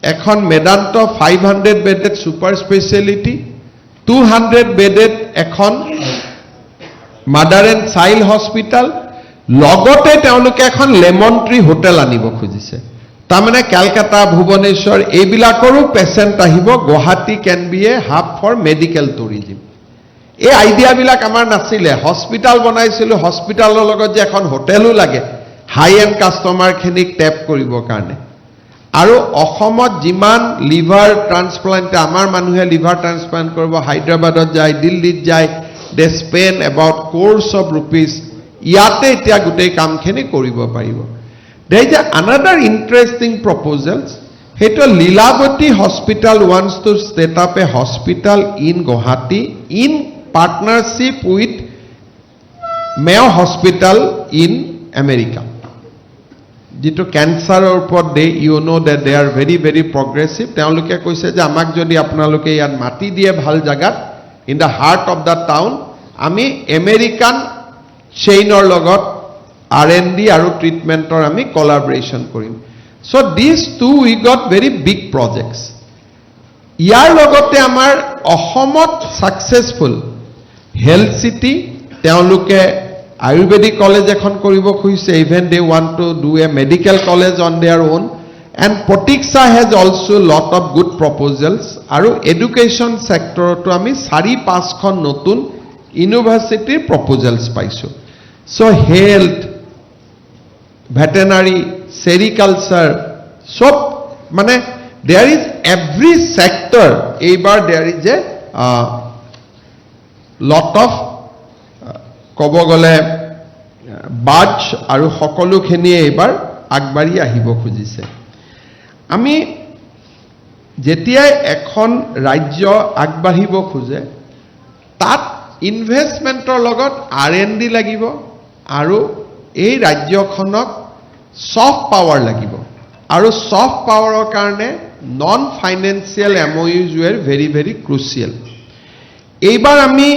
এখন Medanta 500 bedded super speciality, 200 bedded এখন mother and child hospital, লগতে তেওঁলোকে এখন লেমন ট্ৰি হোটেল আনিব খুজিছে. তাৰমানে কলকাতা, ভুৱনেশ্বৰ এইবিলাকৰো পেচেণ্ট আহিব. Guwahati can be a hub for medical tourism. এই আইডিয়াবিলাক আমাৰ নাছিলে. হস্পিটাল বনাইছিলো, হস্পিটালৰ লগত যে এখন হোটেলো লাগে হাই এণ্ড কাষ্টমাৰখিনিক টেপ কৰিবৰ কাৰণে. আৰু অসমত যিমান লিভাৰ ট্ৰান্সপ্লান্ট আমাৰ মানুহে লিভাৰ ট্ৰান্সপ্লান্ট কৰিব হায়দৰাবাদত যায়, দিল্লীত যায়, they spend about crores of rupees. ইয়াতে এতিয়া গোটেই কামখিনি কৰিব পাৰিব. There is another interesting proposals. সেইটো Lilavati hospital wants to set up a hospital in Guwahati in partnership with Mayo Hospital in America. যেটো ক্যান্সাৰৰ ওপৰত you know that they are very very progressive. তেওঁলোকে কৈছে যে আমাক যদি আপোনালোকে ইয়াত মাটি দিয়ে ভাল জায়গাত in the heart of the town, আমি আমেৰিকান চেইনৰ লগত R&D আৰু ট্ৰিটমেন্টৰ আমি কোলাবৰেচন কৰিম. So these two we got very big projects. ইয়াৰ লগতে আমাৰ অসমত সাকসেসফুল হেলথ সিটি, তেওঁলোকে আয়ুৰ্বেদিক কলেজ এখন কৰিব খুজিছে. Even De want to do a medical college on their own, And Pratiksha has also lot of good proposals. Aru education sector to ami 4-5 খন নতুন university proposals পাইছো. So health, veterinary, sericulture, সব মানে there is every sector এইবাৰ there is a lot of ক'ব গ'লে বাজ আৰু সকলোখিনিয়ে এইবাৰ আগবাঢ়ি আহিব খুজিছে. আমি যেতিয়াই এখন ৰাজ্য আগবাঢ়িব খোজে তাত ইনভেষ্টমেণ্টৰ লগত R&D লাগিব আৰু এই ৰাজ্যখনক সফট পাৱাৰ লাগিব আৰু সফট পাৱাৰৰ কাৰণে non financial MOUs were very very crucial. এইবাৰ আমি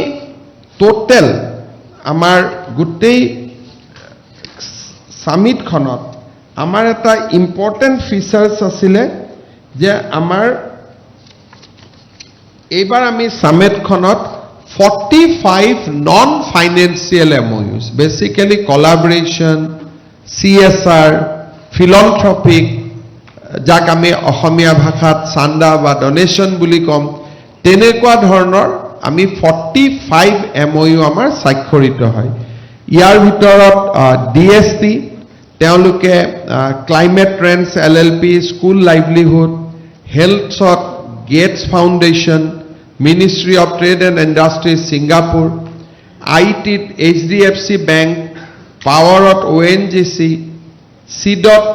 টোটেল আমাৰ গোটেই সামিটখনত আমাৰ এটা ইম্পৰ্টেন্ট ফিচাৰ্স আছিলে যে আমাৰ এইবাৰ আমি সামিটখনত 45 non financial MOUs, basically collaboration, CSR, philanthropic, যাক আমি অসমীয়া ভাষাত চান্দা বা ডোনেশন বুলি কম, তেনেকুৱা ধৰণৰ আমি 45 MOU আমাৰ স্বাক্ষৰিত হয়. ইয়াৰ ভিতৰত DST, তেওঁলোকে climate trends LLP, school livelihood, হেলথত Gates foundation, ministry of trade and industries Singapore, ITত HDFC বেংক, পাৱাৰত ONGC, CDOT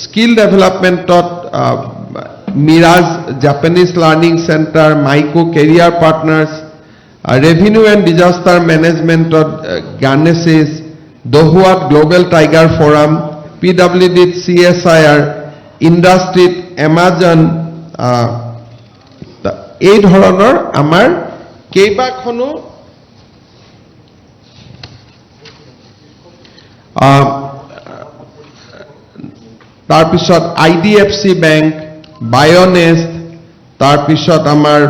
স্কিল ডেভেলপমেণ্টত মিৰাজ জাপানিজ লাৰ্ণিং চেণ্টাৰ, মাইকো career partners, revenue and disaster মেনেজমেণ্টত গাৰ্নেছিছ, দহুৱাত গ্লোবেল টাইগাৰ ফৰাম, PWDত CSIR, ইণ্ডাষ্ট্ৰীত এমাজন, এই ধৰণৰ আমাৰ কেইবাখনো তাৰপিছত IDFC বেংক, বায়োনেষ্ট, তাৰপিছত আমাৰ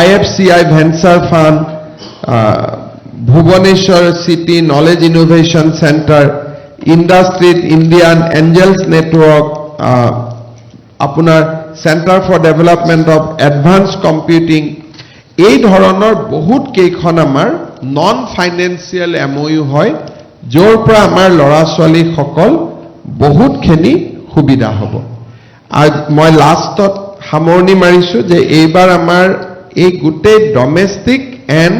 IFCI venture fund, Bhubaneswar city knowledge innovation centre, ইণ্ডাষ্ট্ৰীত ইণ্ডিয়ান এঞ্জেলছ নেটৱৰ্ক, আপোনাৰ centre for development of advance computing, এই ধৰণৰ বহুত কেইখন আমাৰ নন ফাইনেন্সিয়েল MOU হয়, য'ৰ পৰা আমাৰ ল'ৰা ছোৱালীসকল বহুতখিনি সুবিধা হ'ব. আৰু মই লাষ্টত সামৰণি মাৰিছোঁ যে এইবাৰ আমাৰ এই গোটেই ডমেষ্টিক এণ্ড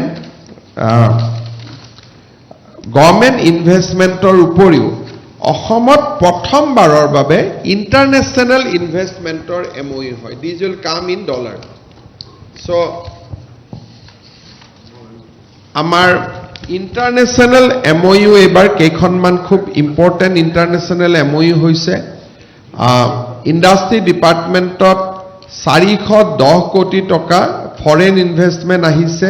গভৰ্ণমেণ্ট ইনভেষ্টমেণ্টৰ উপৰিও অসমত প্ৰথমবাৰৰ বাবে ইণ্টাৰনেশ্যনেল ইনভেষ্টমেণ্টৰ MOU হয়. These will come in dollar. So' আমাৰ ইণ্টাৰনেশ্যনেল MOU এইবাৰ কেইখনমান খুব ইম্পৰ্টেণ্ট ইণ্টাৰনেশ্যনেল MOU হৈছে. ইণ্ডাষ্ট্ৰী ডিপাৰ্টমেণ্টত 410 কোটি টকা ফৰেন ইনভেষ্টমেণ্ট আহিছে,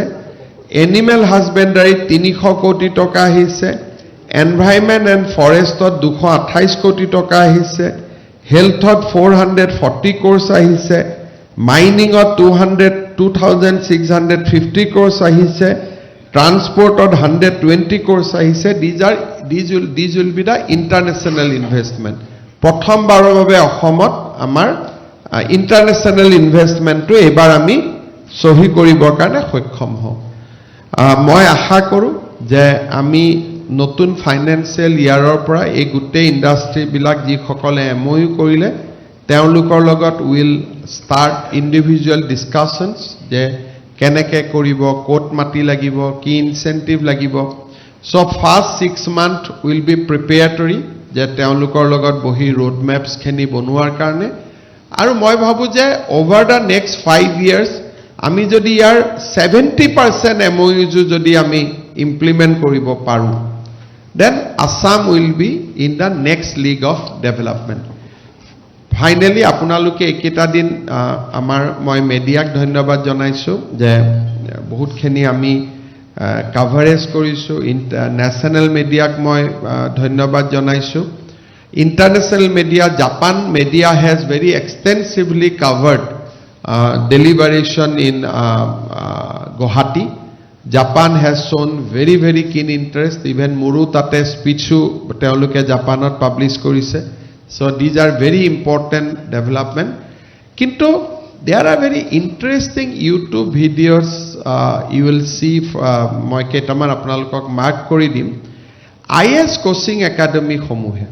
এনিমেল হাজবেণ্ডাৰীত 300 কোটি টকা আহিছে, এনভাইৰনমেণ্ট এণ্ড ফৰেষ্টত 228 কোটি টকা আহিছে, হেল্থত 440 ক্ৰ'ৰ্ছ আহিছে, মাইনিঙত 2,650 ক্ৰ'ৰ্ছ আহিছে, ট্ৰান্সপৰ্টত 120 ক্ৰ'ৰ্ছ আহিছে. These will be the international investment. প্ৰথমবাৰৰ বাবে অসমত আমাৰ ইণ্টাৰনেশ্যনেল ইনভেষ্টমেণ্টটো এইবাৰ আমি চহী কৰিবৰ কাৰণে সক্ষম হওঁ. মই আশা কৰোঁ যে আমি নতুন ফাইনেন্সিয়েল ইয়াৰৰ পৰা এই গোটেই ইণ্ডাষ্ট্ৰীবিলাক যিসকলে MOU কৰিলে তেওঁলোকৰ লগত উইল ষ্টাৰ্ট ইণ্ডিভিজুৱেল ডিছকাশ্যনছ যে কেনেকৈ কৰিব, ক'ত মাটি লাগিব, কি ইনচেণ্টিভ লাগিব. চ' ফাৰ্ষ্ট 6 মান্থ উইল বি প্ৰিপেয়াৰটৰী, যে তেওঁলোকৰ লগত বহি ৰোড মেপছখিনি বনোৱাৰ কাৰণে. আৰু মই ভাবোঁ যে অভাৰ দ্য নেক্সট 5 years আমি যদি ইয়াৰ 70% MOUs যদি আমি ইমপ্লিমেণ্ট কৰিব পাৰোঁ, then Assam will be in the next league of development. Finally আপোনালোকে এইকেইটা দিন মই মেডিয়াক ধন্যবাদ জনাইছোঁ যে বহুতখিনি আমি কাভাৰেজ কৰিছোঁ. নেশ্যনেল মিডিয়াক মই ধন্যবাদ জনাইছোঁ. International media, Japan media has very extensively covered deliberation in Guwahati. Japan has shown very, very keen interest. Even Muru tate speechu teoluke Japanot publish korise. So these are very important development. Kinto there are very interesting YouTube videos you will see. Moi ketaman apnalokok mark kori dim. IS coaching academy homuhe.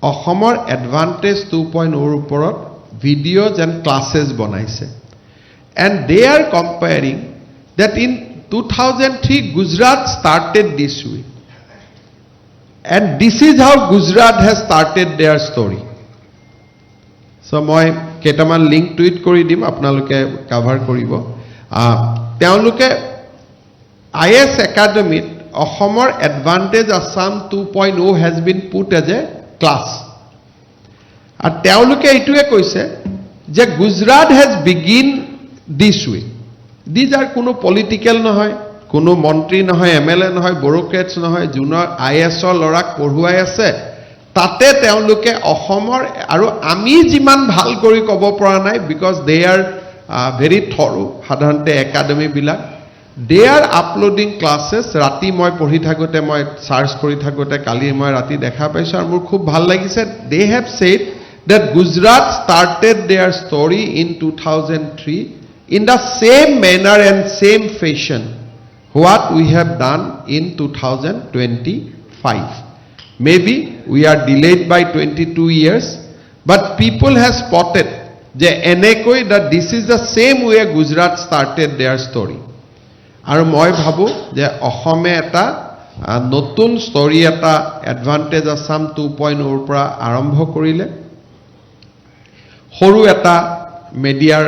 Ohomor advantage 2.0 oporot videos and classes bonaise. And they are comparing that in 2003 Gujarat started this way. And this is how Gujarat has started their story. So moi ketaman link tweet kori dim apnaloke cover koribo. Teoluke IS Academy Ohomor Advantage Assam 2.0 has been put as a class. And teoluke itue koise je Gujarat has begin this way. These are কোনো political নহয়, কোনো মন্ত্ৰী নহয়, MLA নহয়, bureaucrats নহয়, জুনৰ IS লৰাক পঢ়ুৱাই আছে। তাতে তেওঁলোকে অসমৰ আৰু আমি যিমান ভাল কৰি ক'ব পৰা নাই because they are very thorough সাধাৰণতে একাডেমি বিলাক they are uploading classes ৰাতি মই পঢ়ি থাকোতে মই সাৰ্চ কৰি থাকোতে কালি মই ৰাতি দেখা পাইছো আৰু মোৰ খুব ভাল লাগিছে they have said that Gujarat started their story in 2003 in the same manner and same fashion what we have done in 2025. Maybe we are delayed by 22 years, but people have spotted that this is the same way Gujarat started their story. Aru moi bhabu je Ohome eta notun story eta advantage Assam 2.0 pora arambho korile. Horu eta media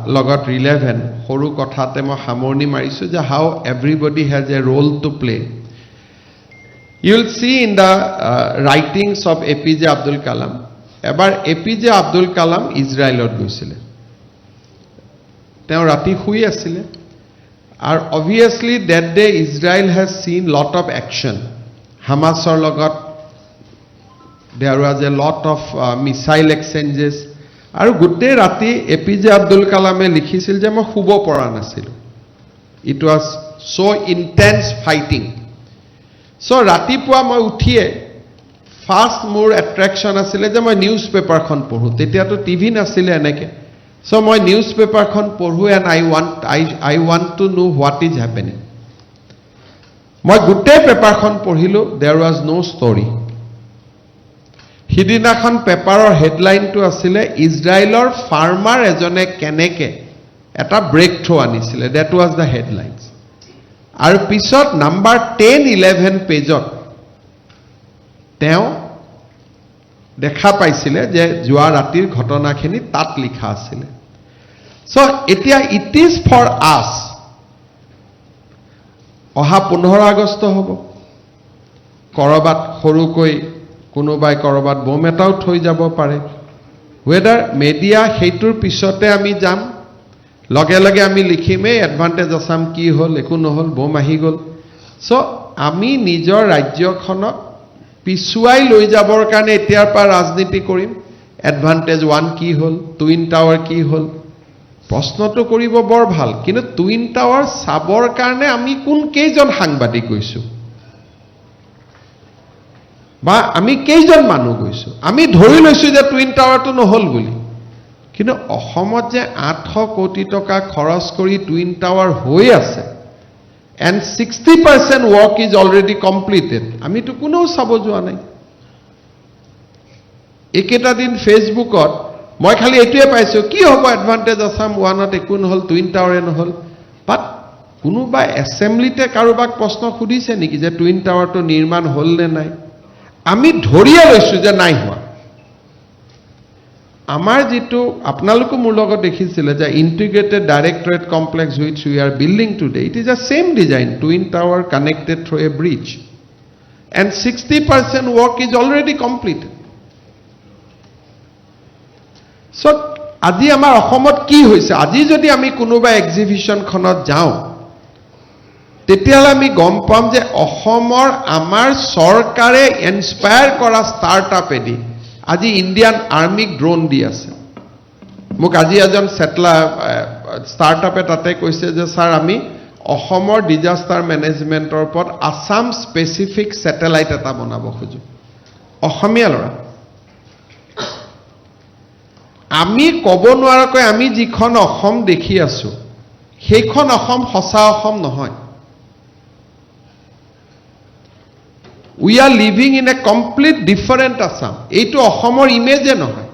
logot relevant horu kothate mo hamorni marisu je how everybody has a role to play. You will see in the writings of APJ Abdul Kalam. Ebar APJ Abdul Kalam Israelot goisile. Teo rati hui asile. And obviously that day Israel has seen lot of action. Hamasor logot there was a lot of missile exchanges. আৰু গুটে ৰাতি APJ Abdul কালামে লিখিছিল যে মই খুব পৰা নাছিল it was so intense fighting so ৰাতিপুৱা মই উঠিয়ে ফাৰ্স্ট মোৰ এট্ৰাকশন আছিল যে মই নিউজ পেপাৰখন পঢ়ো তেতিয়াতো টিভি নাছিল এনেকে সো মই নিউজ পেপাৰখন পঢ়ো and I want to know what is happening মই গুটে পেপাৰখন পঢ়িলো দেয়াৰ ওয়াজ নো ষ্টৰী হিদিনাখন পেপাৰৰ হেডলাইনটো আছিল ইজৰাইলৰ ফাৰ্মাৰ এজনে কেনেকে এটা ব্ৰেক থ্ৰু আনিছিলে দ্যাট ওয়াজ দা হেডলাইনস আৰু পিছত নাম্বাৰ 10-11 পেজত তেও দেখা পাইছিলে যে যোৱা ৰাতিৰ ঘটনাখিনি তাত লিখা আছিল সো এতিয়া ইট ইজ ফৰ আস অহা 15 আগষ্ট হ'ব কৰবাত সৰুকৈ কোনোবাই কৰবাত বোম এটাও থৈ যাব পাৰে whether media হেইটোৰ পিছতে আমি যাম লগে লগে আমি লিখিমে এডভান্টেজ আসাম কি হল একো নহল বোম আহি গল সো আমি নিজৰ ৰাজ্যখনক পিছুৱাই লৈ যাবৰ কাৰণে এতিয়াৰ পৰা ৰাজনীতি কৰিম এডভান্টেজ 1 কি হল টুইন টাৱাৰ কি হল প্ৰশ্নটো কৰিব বৰ ভাল কিন্তু টুইন টাৱাৰ চাবৰ কাৰণে আমি কোন কেইজন সাংবাদিক গৈছো বা আমি কেইজন মানুহ গৈছো আমি ধৰি লৈছো যে টুইন টাৱাৰটো নহল বুলি কিন্তু অসমত যে 800 কোটি টকা খৰচ কৰি টুইন টাৱাৰ হৈ আছে and 60% work is already completed আমি তো কোনো চাব যোৱা নাই একেটা দিন ফেসবুকত মই খালি এটোৱে পাইছো কি হ'ব এডভান্টেজ আসাম ওয়ানত একো নহল টুইন টাৱাৰে নহল বাট কোনোবা এসেম্বলিতে কাৰোবাক প্ৰশ্ন খুদিছে নেকি যে টুইন টাৱাৰটো নিৰ্মাণ হল নে নাই আমি ধৰিয়া লৈছো যে নাই হোৱা আমাৰ যেটো আপোনালোকে মোৰ লগত দেখিছিলে যে integrated directorate complex which we are building today it is the same design twin tower connected through a bridge and 60% work is already completed so আজি আমাৰ অসমত কি হৈছে আজি যদি আমি কোনোবা এক্সিবিশন খনত যাও তেতিয়ালে আমি গম পাম যে অসমৰ আমাৰ সৰকাৰে ইনস্পায়াৰ কৰা স্টাৰ্টআপ এদি আজি ইন্ডিয়ান আৰ্মিক ড্ৰোন দি আছে মোক আজি এজন সেটলা স্টাৰ্টআপে তাতে কৈছে যে স্যাৰ আমি অসমৰ ডিজাস্টাৰ মেনেজমেণ্টৰ ওপৰত আসাম স্পেচিফিক ছেটেলাইট এটা বনাব খোজো অসমীয়া ল'ৰা আমি ক'ব নোৱাৰাকৈ আমি যিখন অসম দেখি আছো সেইখন অসম সঁচা অসম নহয় we are living in a complete different Assam এইটো অসমৰ ইমেজে নহয়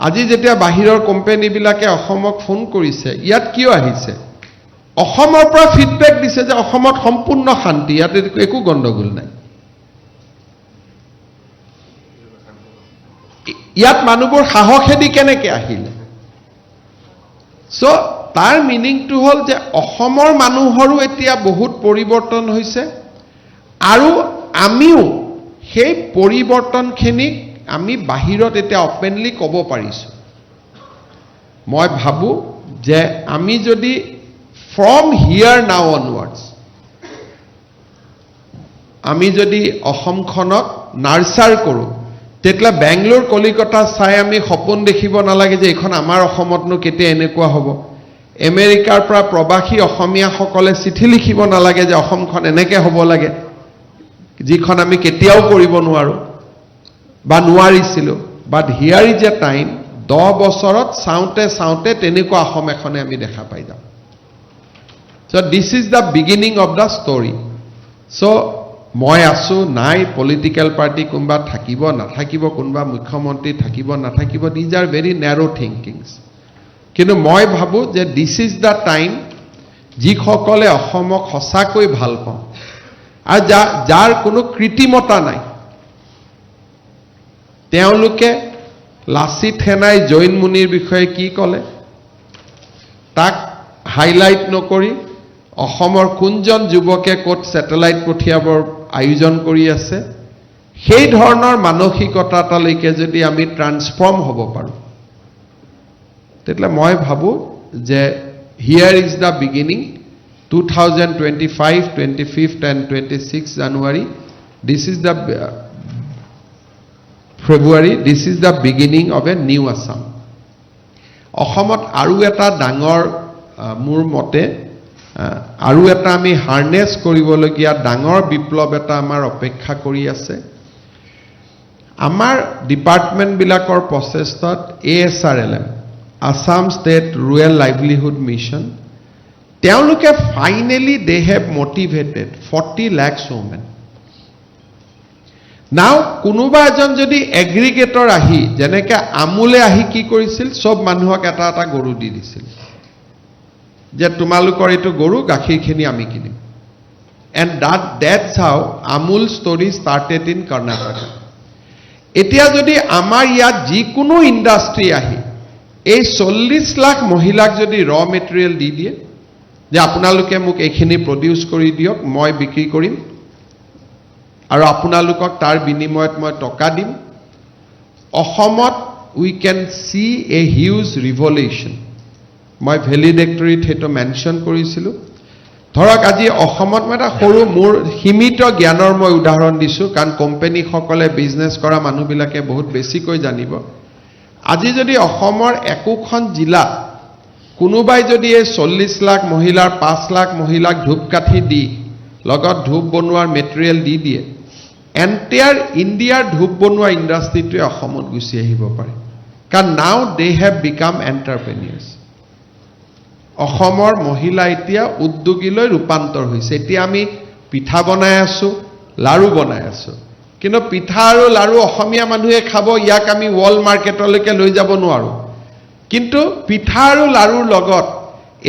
আজি যেতিয়া বাহিৰৰ কোম্পানীবিলাকে অসমক ফোন কৰিছে ইয়াত কিয় আহিছে অসমৰ পৰা ফিডবেক দিছে যে অসমত সম্পূৰ্ণ শান্তি ইয়াত একো গণ্ডগোল নাই ইয়াত মানুহবোৰ সাহসেদি কেনেকৈ আহিলে সো তাৰ মিনিংটো হ'ল যে অসমৰ মানুহৰো এতিয়া বহুত পৰিৱৰ্তন হৈছে আৰু আমিও সেই পৰিৱৰ্তনখিনিক আমি বাহিৰত এতিয়া অপেনলি ক'ব পাৰিছো মই ভাবো যে আমি যদি from here now onwards আমি যদি অসমখনক নাৰ্চাৰ কৰো তেতিয়া বেংগলোৰ কলিকতা চাই আমি সপোন দেখিব নালাগে যে এখন আমাৰ অসমতনো কেতিয়া এনেকুৱা হ'ব আমেৰিকাৰ পৰা প্ৰবাসী অসমীয়াসকলে চিঠি লিখিব নালাগে যে অসমখন এনেকৈ হ'ব লাগে যিখন আমি কেতিয়াও কৰিব নোৱাৰো বা নোৱাৰিছিলো বাট হিয়াৰ ইজ এ টাইম 10 বছৰত চাওঁতে তেনেকুৱা অসম এখনে আমি দেখা পাই যাম So this is the beginning of the story. So মই আছো নাই পলিটিক্যাল পাৰ্টি কোনবা থাকিব না থাকিব কোনবা মুখ্যমন্ত্ৰী থাকিব না থাকিব these are very narrow thinkings. কিন্তু মই ভাবো যে this is the time যিসকলে অসমক সঁচাকৈ ভাল পাওঁ আৰু যাৰ কোনো কৃত্ৰিমতা নাই তেওঁলোকে লাচিত সেনাই জৈন মুনিৰ বিষয়ে কি ক'লে তাক হাইলাইট নকৰি অসমৰ কোনজন যুৱকে ক'ত স্যাটেলাইট পঠিয়াবৰ আয়োজন কৰি আছে সেই ধৰণৰ মানসিকতা এটালৈকে যদি আমি ট্ৰান্সফৰ্ম হ'ব পাৰো তেতিয়া মই ভাবো যে here is the beginning 2025 25th and 26th January this is the February this is the beginning of a new Assam অসমত আৰু এটা ডাঙৰ মোৰ মতে আৰু এটা আমি হাৰ্নেছ কৰিবলগীয়া ডাঙৰ বিপ্লৱ এটা আমাৰ অপেক্ষা কৰি আছে আমাৰ ডিপাৰ্টমেণ্ট বিলাকৰ প্ৰচেষ্টাত ASRLM Assam State Rural Livelihood Mission তেওঁলোকে finally they have motivated 40 lakhs women now কোনোবা এজন যদি এগ্ৰিগেটৰ আহি যেনেকৈ আমুলে আহি কি কৰিছিল সব মানুহক এটা এটা গৰু দি দিছিল যে তোমালোকৰ এটো গৰু গাখীৰখিনি আমি কিনিম and that's how Amul story started in Karnataka এতিয়া যদি আমাৰ ইয়াত যিকোনো ইন্ডাষ্ট্ৰি আহি এই 40 লাখ মহিলাক যদি ৰ মেটেৰিয়েল দি দিয়ে যে আপোনালোকে মোক এইখিনি প্ৰডিউস কৰি দিয়ক মই বিক্ৰী কৰিম আৰু আপোনালোকক তাৰ বিনিময়ত মই টকা দিম অসমত we can see a huge revolution মই ভ্যালিডেক্টৰীত হেটো মেনশন কৰিছিলো ধৰক আজি অসমত এটা সৰু মোৰ সীমিত জ্ঞানৰ মই উদাহৰণ দিছো কাৰণ কোম্পানী সকলে বিজনেস কৰা মানুহবিলাকে বহুত বেছিকৈ জানিব আজি যদি অসমৰ একোখন জিলা কোনোবাই যদি এই 40 লাখ মহিলাৰ 5 লাখ মহিলাক ধূপকাঠি দি লগত ধূপ বনোৱাৰ মেটেৰিয়েল দি দিয়ে এন্টায়াৰ ইণ্ডিয়াৰ ধূপ বনোৱা ইন্ডাষ্ট্ৰিটোৱে অসমত গুছি আহিব পাৰে কাৰণ নাও দে হেভ বিকাম এন্টাৰপ্ৰেনিয়ৰ্স অসমৰ মহিলা এতিয়া উদ্যোগীলৈ ৰূপান্তৰ হৈছে এতিয়া আমি পিঠা বনাই আছো লাৰু বনাই আছো কিন্তু পিঠা আৰু লাৰু অসমীয়া মানুহে খাব ইয়াক আমি ওয়াল মাৰ্কেটলৈকে লৈ যাব নোৱাৰো কিন্তু পিঠা আৰু লাৰুৰ লগত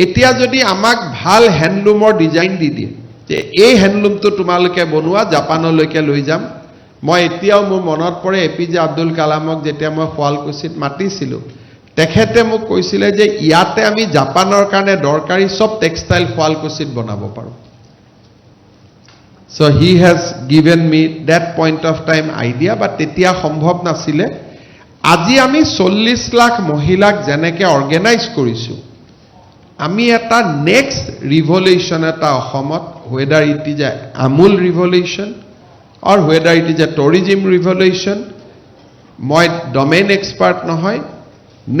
এতিয়া যদি আমাক ভাল হ্যান্ডলুমৰ ডিজাইন দি দিয়ে যে এই হ্যান্ডলুমটো তোমালোকে বনোৱা জাপানলৈকে লৈ যাম মই এতিয়াও মোৰ মনত পৰে এপিজে আব্দুল কালামক যেতিয়া মই শুৱালকুছিত মাতিছিলো তেখেতে মোক কৈছিলে যে ইয়াতে আমি জাপানৰ কাৰণে দৰকাৰী সব টেক্সটাইল শুৱালকুছিত বনাব পাৰো so he has given me that point of time idea but তেতিয়া সম্ভৱ নাছিলে আজি আমি 40 লাখ মহিলাক যেনেকৈ অৰ্গানাইজ কৰিছো আমি এটা নেক্সট ৰিভলিউশন এটা অসমত whether it is a Amul revolution or whether it is a tourism revolution মই domain expert নহয়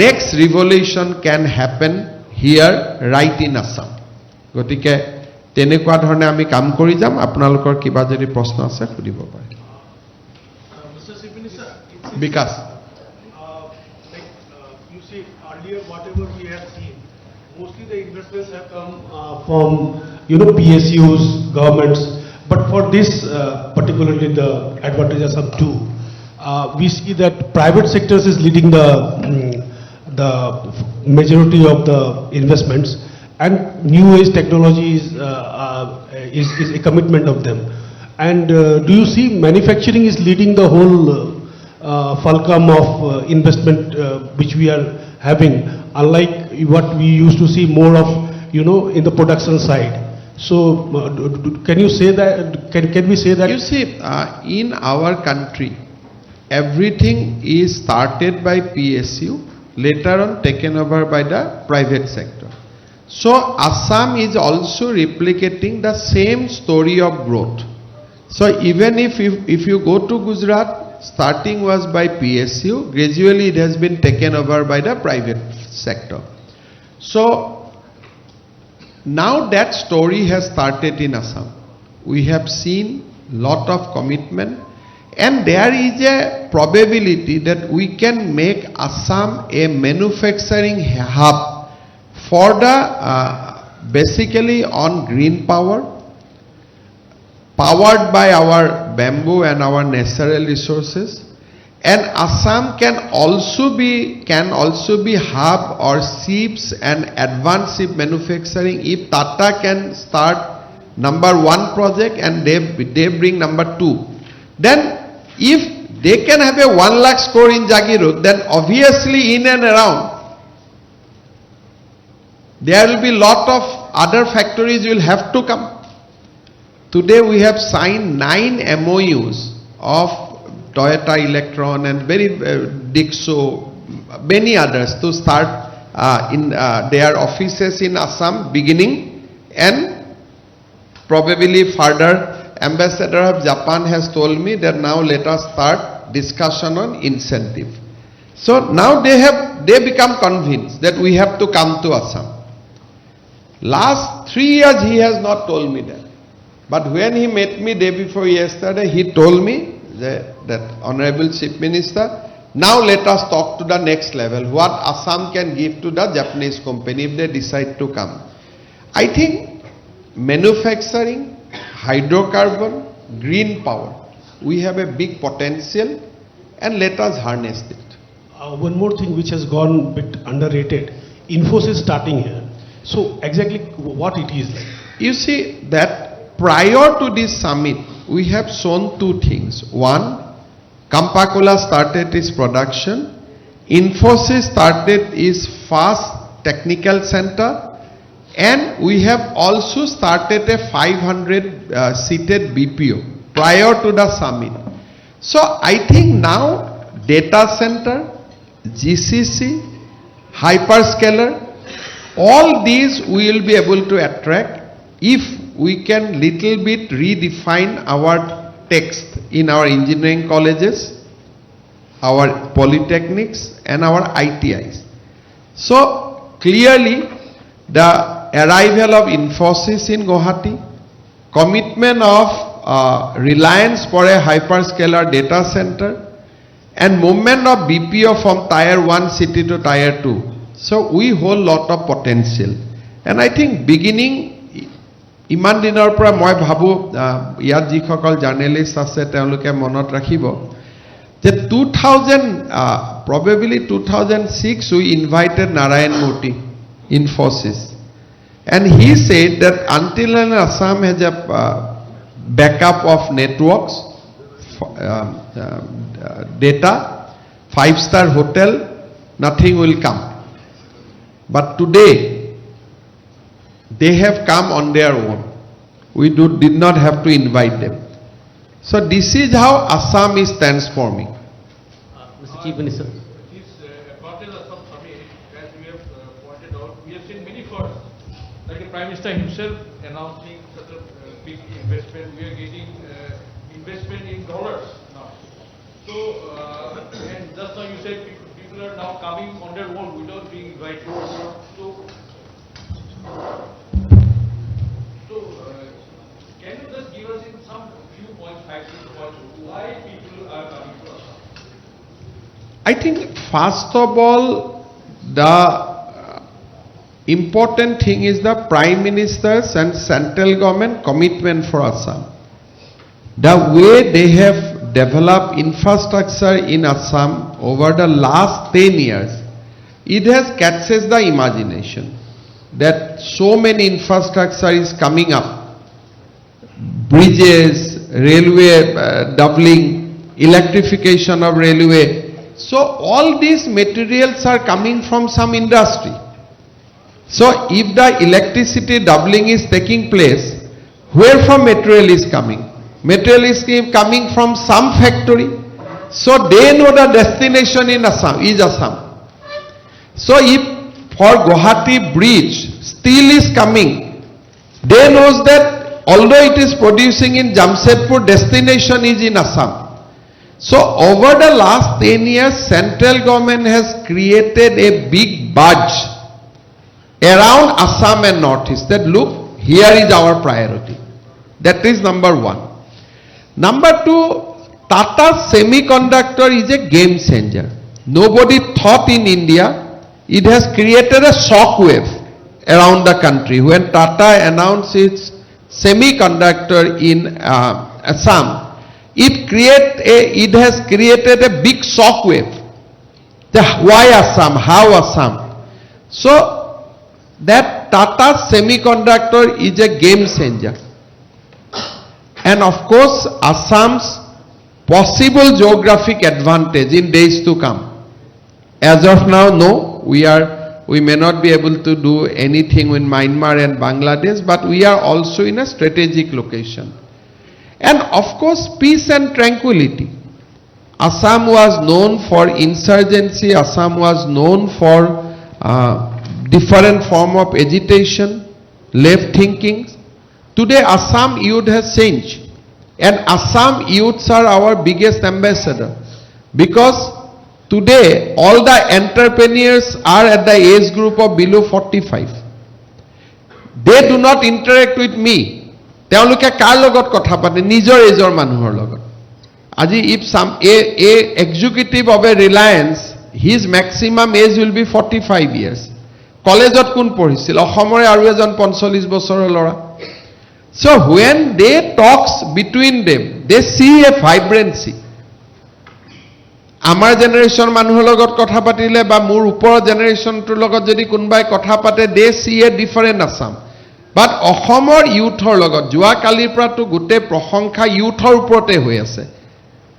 next revolution can happen here right in Assam গতিকে তেনেকুৱা ধৰণে আমি কাম কৰি যাম আপোনালোকৰ কিবা যদি প্ৰশ্ন আছে সুধিব পাৰে Mr. Chief Minister, Bikash you see earlier whatever we have seen, mostly the investments have come from PSUs, governments, but for this particularly the advantages of two, we see that private sectors is leading the majority of the investments, and new age technology is a commitment of them. And do you see manufacturing is leading the whole fulcrum of investment which we are having, unlike what we used to see more of, in the production side? So can you say that? Can we say that? You see, in our country, everything is started by PSU, later on taken over by the private sector. So Assam is also replicating the same story of growth. So even if you go to Gujarat, starting was by PSU, gradually it has been taken over by the private sector. So now that story has started in Assam. We have seen lot of commitment, and there is a probability that we can make Assam a manufacturing hub for the basically on green power, powered by our bamboo and our natural resources. And Assam can also be hub or ships and advanced ship manufacturing if Tata can start number 1 project and they bring number 2. Then if they can have a 1 lakh score in Jagirud, then obviously in and around there will be lot of other factories will have to come. Today we have signed 9 MOUs of Toyota Electron and Dixo, many others to start in their offices in Assam beginning, and probably further. Ambassador of Japan has told me that now let us start discussion on incentive. So now they become convinced that we have to come to Assam. Last 3 years he has not told me that. But when he met me day before yesterday, he told me that Honorable Chief Minister, now let us talk to the next level, what Assam can give to the Japanese company if they decide to come. I think manufacturing, hydrocarbon, green power, we have a big potential, and let us harness it. One more thing which has gone a bit underrated, Infosys starting here. So exactly what it is like? You see that prior to this summit, we have shown 2 things. One, Kampakola started its production. Infosys started its first technical center. And we have also started a 500-seated BPO prior to the summit. So I think now data center, GCC, hyperscaler, all these we will be able to attract if we can little bit redefine our text in our engineering colleges, our polytechnics and our ITIs. So clearly the arrival of Infosys in Guwahati, commitment of Reliance for a hyperscaler data center, and movement of BPO from tier 1 city to tier 2. So we hold lot of potential, and I think beginning ইমান দিনৰ পৰা মই ভাবো ইয়াত যিসকল journalist আছে তেওঁলোকে মনত ৰাখিব যে 2006 we invited Narayan Murthy, Infosys, and he said that until Assam has a backup of networks, data, 5-star hotel, nothing will come. But today they have come on their own. We did not have to invite them. So this is how Assam is transforming. Mr. Chief Minister. This advantage of some summit, as we have pointed out, we have seen many firsts, like the Prime Minister himself announcing such a big investment. We are getting investment in dollars now. So, and just now you said people are now coming on their own without being invited. So, I think first of all, the important thing is the Prime Minister's and central government commitment for Assam. The way they have developed infrastructure in Assam over the last 10 years, it has catches the imagination that so many infrastructure is coming up. Bridges, railway doubling, electrification of railway. So all these materials are coming from some industry. So if the electricity doubling is taking place, where from material is coming? Material is coming from some factory. So they know the destination in Assam is Assam. So if for Guwahati bridge steel is coming, they knows that although it is producing in Jamshedpur, destination is in Assam. So over the last 10 years, central government has created a big budge around Assam and Northeast that look, here is our priority. That is number one. Number two, Tata Semiconductor is a game changer. Nobody thought in India. It has created a shock wave around the country. When Tata announced its semiconductor in Assam, it has created a big shock wave. Why Assam? How Assam? So that Tata Semiconductor is a game changer. And of course, Assam's possible geographic advantage in days to come. As of now, no. We may not be able to do anything in Myanmar and Bangladesh, but we are also in a strategic location. And of course, peace and tranquility. Assam was known for insurgency. Assam was known for different form of agitation, left thinking. Today, Assam youth has changed. And Assam youths are our biggest ambassador. Because today, all the entrepreneurs are at the age group of below 45. They do not interact with me. তেওঁলোকে কাৰ লগত কথা পাতে নিজৰ এজৰ মানুহৰ লগত আজি if some a executive of a Reliance, his maximum age will be 45 years. কলেজত কোন পঢ়িছিল অসমৰে আৰু এজন 45 বছৰৰ ল'ৰা. So when they talks between them, they see a vibrancy. আমাৰ জেনাৰেশ্যন মানুহৰ লগত কথা পাতিলে বা মোৰ ওপৰৰ জেনাৰেশ্যনটোৰ লগত যদি কোনোবাই কথা পাতে, they see a different Assam. But অসমৰ ইউথৰ লগত যোৱাকালিৰ পৰাতো গোটেই প্ৰশংসা ইউথৰ ওপৰতে হৈ আছে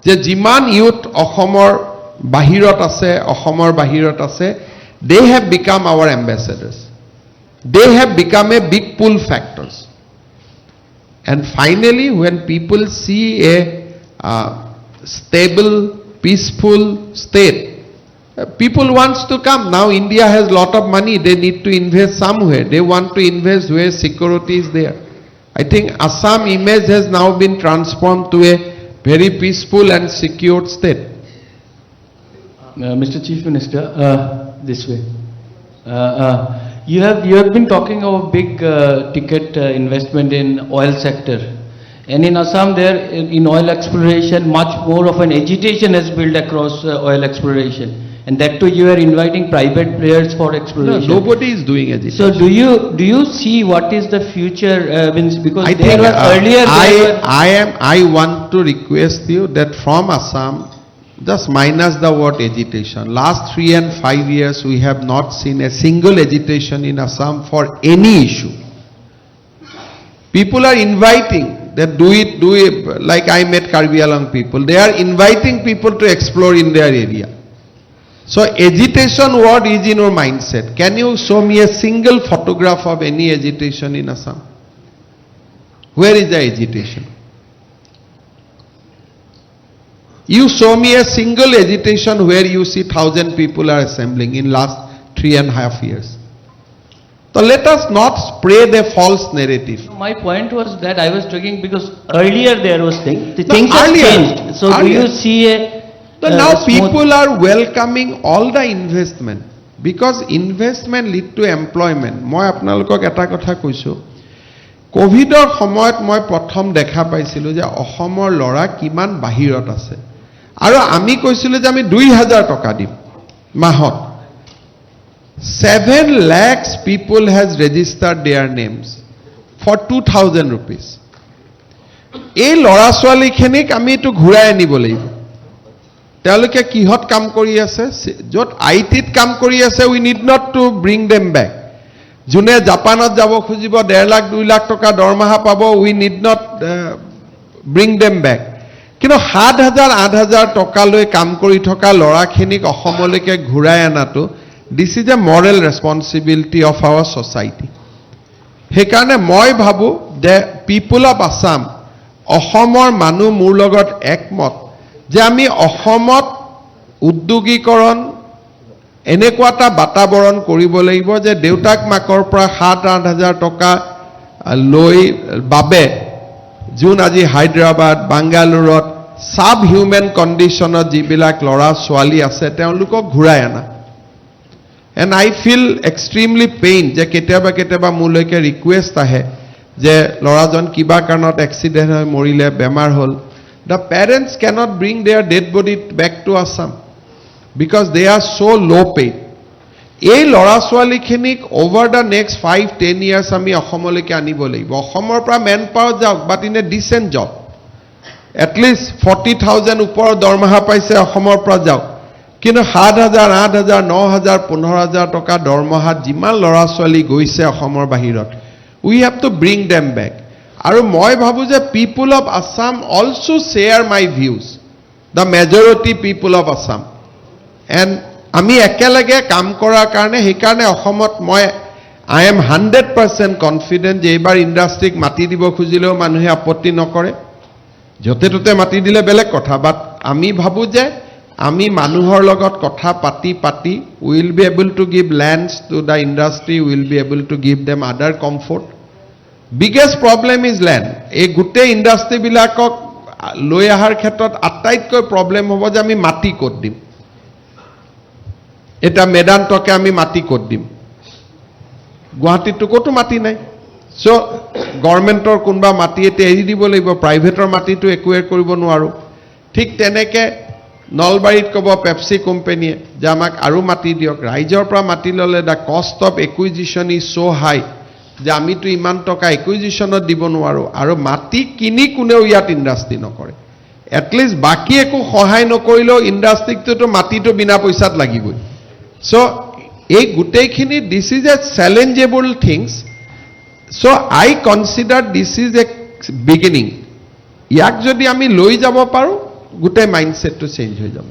যে যিমান ইউথ অসমৰ বাহিৰত আছে they have become our ambassadors. They have become a big pull factors. And finally, when people see a stable, peaceful state, people wants to come. Now India has lot of money. They need to invest somewhere. They want to invest where security is there. I think Assam image has now been transformed to a very peaceful and secure state. Mr. Chief Minister, this way. You have been talking of big ticket investment in oil sector. And in Assam there, in oil exploration, much more of an agitation has built across oil exploration. And that too, you are inviting private players for exploration. No, nobody is doing agitation. So do you see what is the future? Because I there think were earlier. I want to request you that from Assam, just minus the word agitation. Last 3 and 5 years, we have not seen a single agitation in Assam for any issue. People are inviting that do it, like I met Karbi Alang people. They are inviting people to explore in their area. So agitation word is in your mindset. Can you show me a single photograph of any agitation in Assam? Where is the agitation? You show me a single agitation where you see 1,000 people are assembling in last 3.5 years. So let us not spread a false narrative. My point was that I was talking because earlier there was thing. The No, things have earlier. changed. So do Earlier. you see a So now people are welcoming all the investment because investment lead to employment. মই আপোনালোকক এটা কথা কৈছো কোভিডৰ সময়ত মই প্ৰথম দেখা পাইছিলো যে অসমৰ ল'ৰা কিমান বাহিৰত আছে আৰু আমি কৈছিলোঁ যে আমি 2,000 টকা দিম মাহত 7 lakhs people has registered their names for 2,000 rupees এই ল'ৰা ছোৱালীখিনিক আমি এইটো ঘূৰাই আনিব লাগিব তেওঁলোকে কিহত কাম কৰি আছে য'ত আইটিত কাম কৰি আছে we need not to bring them back যোনে জাপানত যাব খুজিব 1.5 লাখ 2 লাখ টকা দৰমহা পাব we need not bring them back কিন্তু 7,000 8,000 টকালৈ কাম কৰি থকা ল'ৰাখিনিক অসমলৈকে ঘূৰাই আনাটো this is a moral responsibility of our society সেইকাৰণে মই ভাবোঁ যে পিপুল অফ আছাম অসমৰ মানুহ মোৰ লগত একমত যে আমি অসমত উদ্যোগীকৰণ এনেকুৱা এটা বাতাবৰণ কৰিব লাগিব যে দেউতাক মাকৰ পৰা 7-8 হাজাৰ টকা লৈ বাবে যোন আজি হায়দৰাবাদ বাংগালোৰত সাব হিউমেন কণ্ডিশ্যনত যিবিলাক ল'ৰা ছোৱালী আছে তেওঁলোকক ঘূৰাই আনা and I feel extremely pain যে কেতিয়াবা মোলৈকে ৰিকুৱেষ্ট আহে যে ল'ৰাজন কিবা কাৰণত এক্সিডেণ্ট হৈ মৰিলে বেমাৰ হ'ল the parents cannot bring their dead body back to Assam because they are so' low' paid এই ল'ৰা ছোৱালীখিনিক অভাৰ দ্য নেক্সট 5-10 years আমি অসমলৈকে আনিব লাগিব অসমৰ পৰা মেন পাৱাৰ যাওক but in a decent job at least 40,000 ওপৰৰ দৰমহা পাইছে অসমৰ পৰা যাওক কিন্তু 7,000 8,000 9,000 15,000 টকা দৰমহাত যিমান ল'ৰা ছোৱালী গৈছে অসমৰ বাহিৰত we have to bring them back আৰু মই ভাবোঁ যে people of Assam also share my views the majority people of Assam and আমি একেলগে কাম কৰাৰ কাৰণে সেইকাৰণে অসমত মই আই এম 100% কনফিডেণ্ট যে এইবাৰ ইণ্ডাষ্ট্ৰীক মাটি দিব খুজিলেও মানুহে আপত্তি নকৰে য'তে ত'তে মাটি দিলে বেলেগ কথা বাট আমি ভাবোঁ যে আমি মানুহৰ লগত কথা পাতি will be able to give lands to the industry will be able to give them other comfort biggest problem is land এই গোটেই ইণ্ডাষ্ট্ৰীবিলাকক লৈ অহাৰ ক্ষেত্ৰত আটাইতকৈ প্ৰব্লেম হ'ব যে আমি মাটি ক'ত দিম এটা মেদান্তকে আমি মাটি ক'ত দিম গুৱাহাটীততো ক'তো মাটি নাই চ' গভৰ্ণমেণ্টৰ কোনোবা মাটি এতিয়া এৰি দিব লাগিব প্ৰাইভেটৰ মাটিটো একুৱেৰ কৰিব নোৱাৰোঁ ঠিক তেনেকৈ নলবাৰীত ক'ব পেপচি কোম্পানীয়ে যে আমাক আৰু মাটি দিয়ক ৰাইজৰ পৰা মাটি ল'লে the cost of acquisition is so' high যে আমিতো ইমান টকা একুইজিশ্যনত দিব নোৱাৰোঁ আৰু মাটি কিনি কোনেও ইয়াত ইণ্ডাষ্ট্ৰী নকৰে এটলিষ্ট বাকী একো সহায় নকৰিলেও ইণ্ডাষ্ট্ৰীকটোতো মাটিটো বিনা পইচাত লাগিবই চ' এই গোটেইখিনি this is a challengeable things so' I consider this is a beginning ইয়াক যদি আমি লৈ যাব পাৰোঁ গোটেই মাইণ্ডছেটটো চেঞ্জ হৈ যাব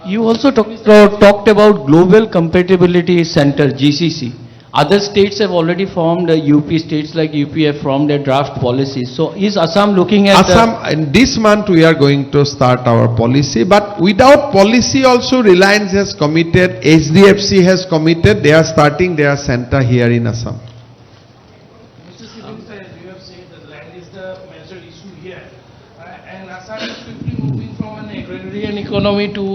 You also talked about Global Compatibility Center, GCC. Other states have already formed, UP states like UP have formed their draft policies. So is Assam looking at Assam, in this month we are going to start our policy, but without policy also Reliance has committed, HDFC has committed, they are starting their center here in Assam. Mr. Sibin sir, as you have said, the land is the major issue here. And Assam is quickly moving from an agrarian economy to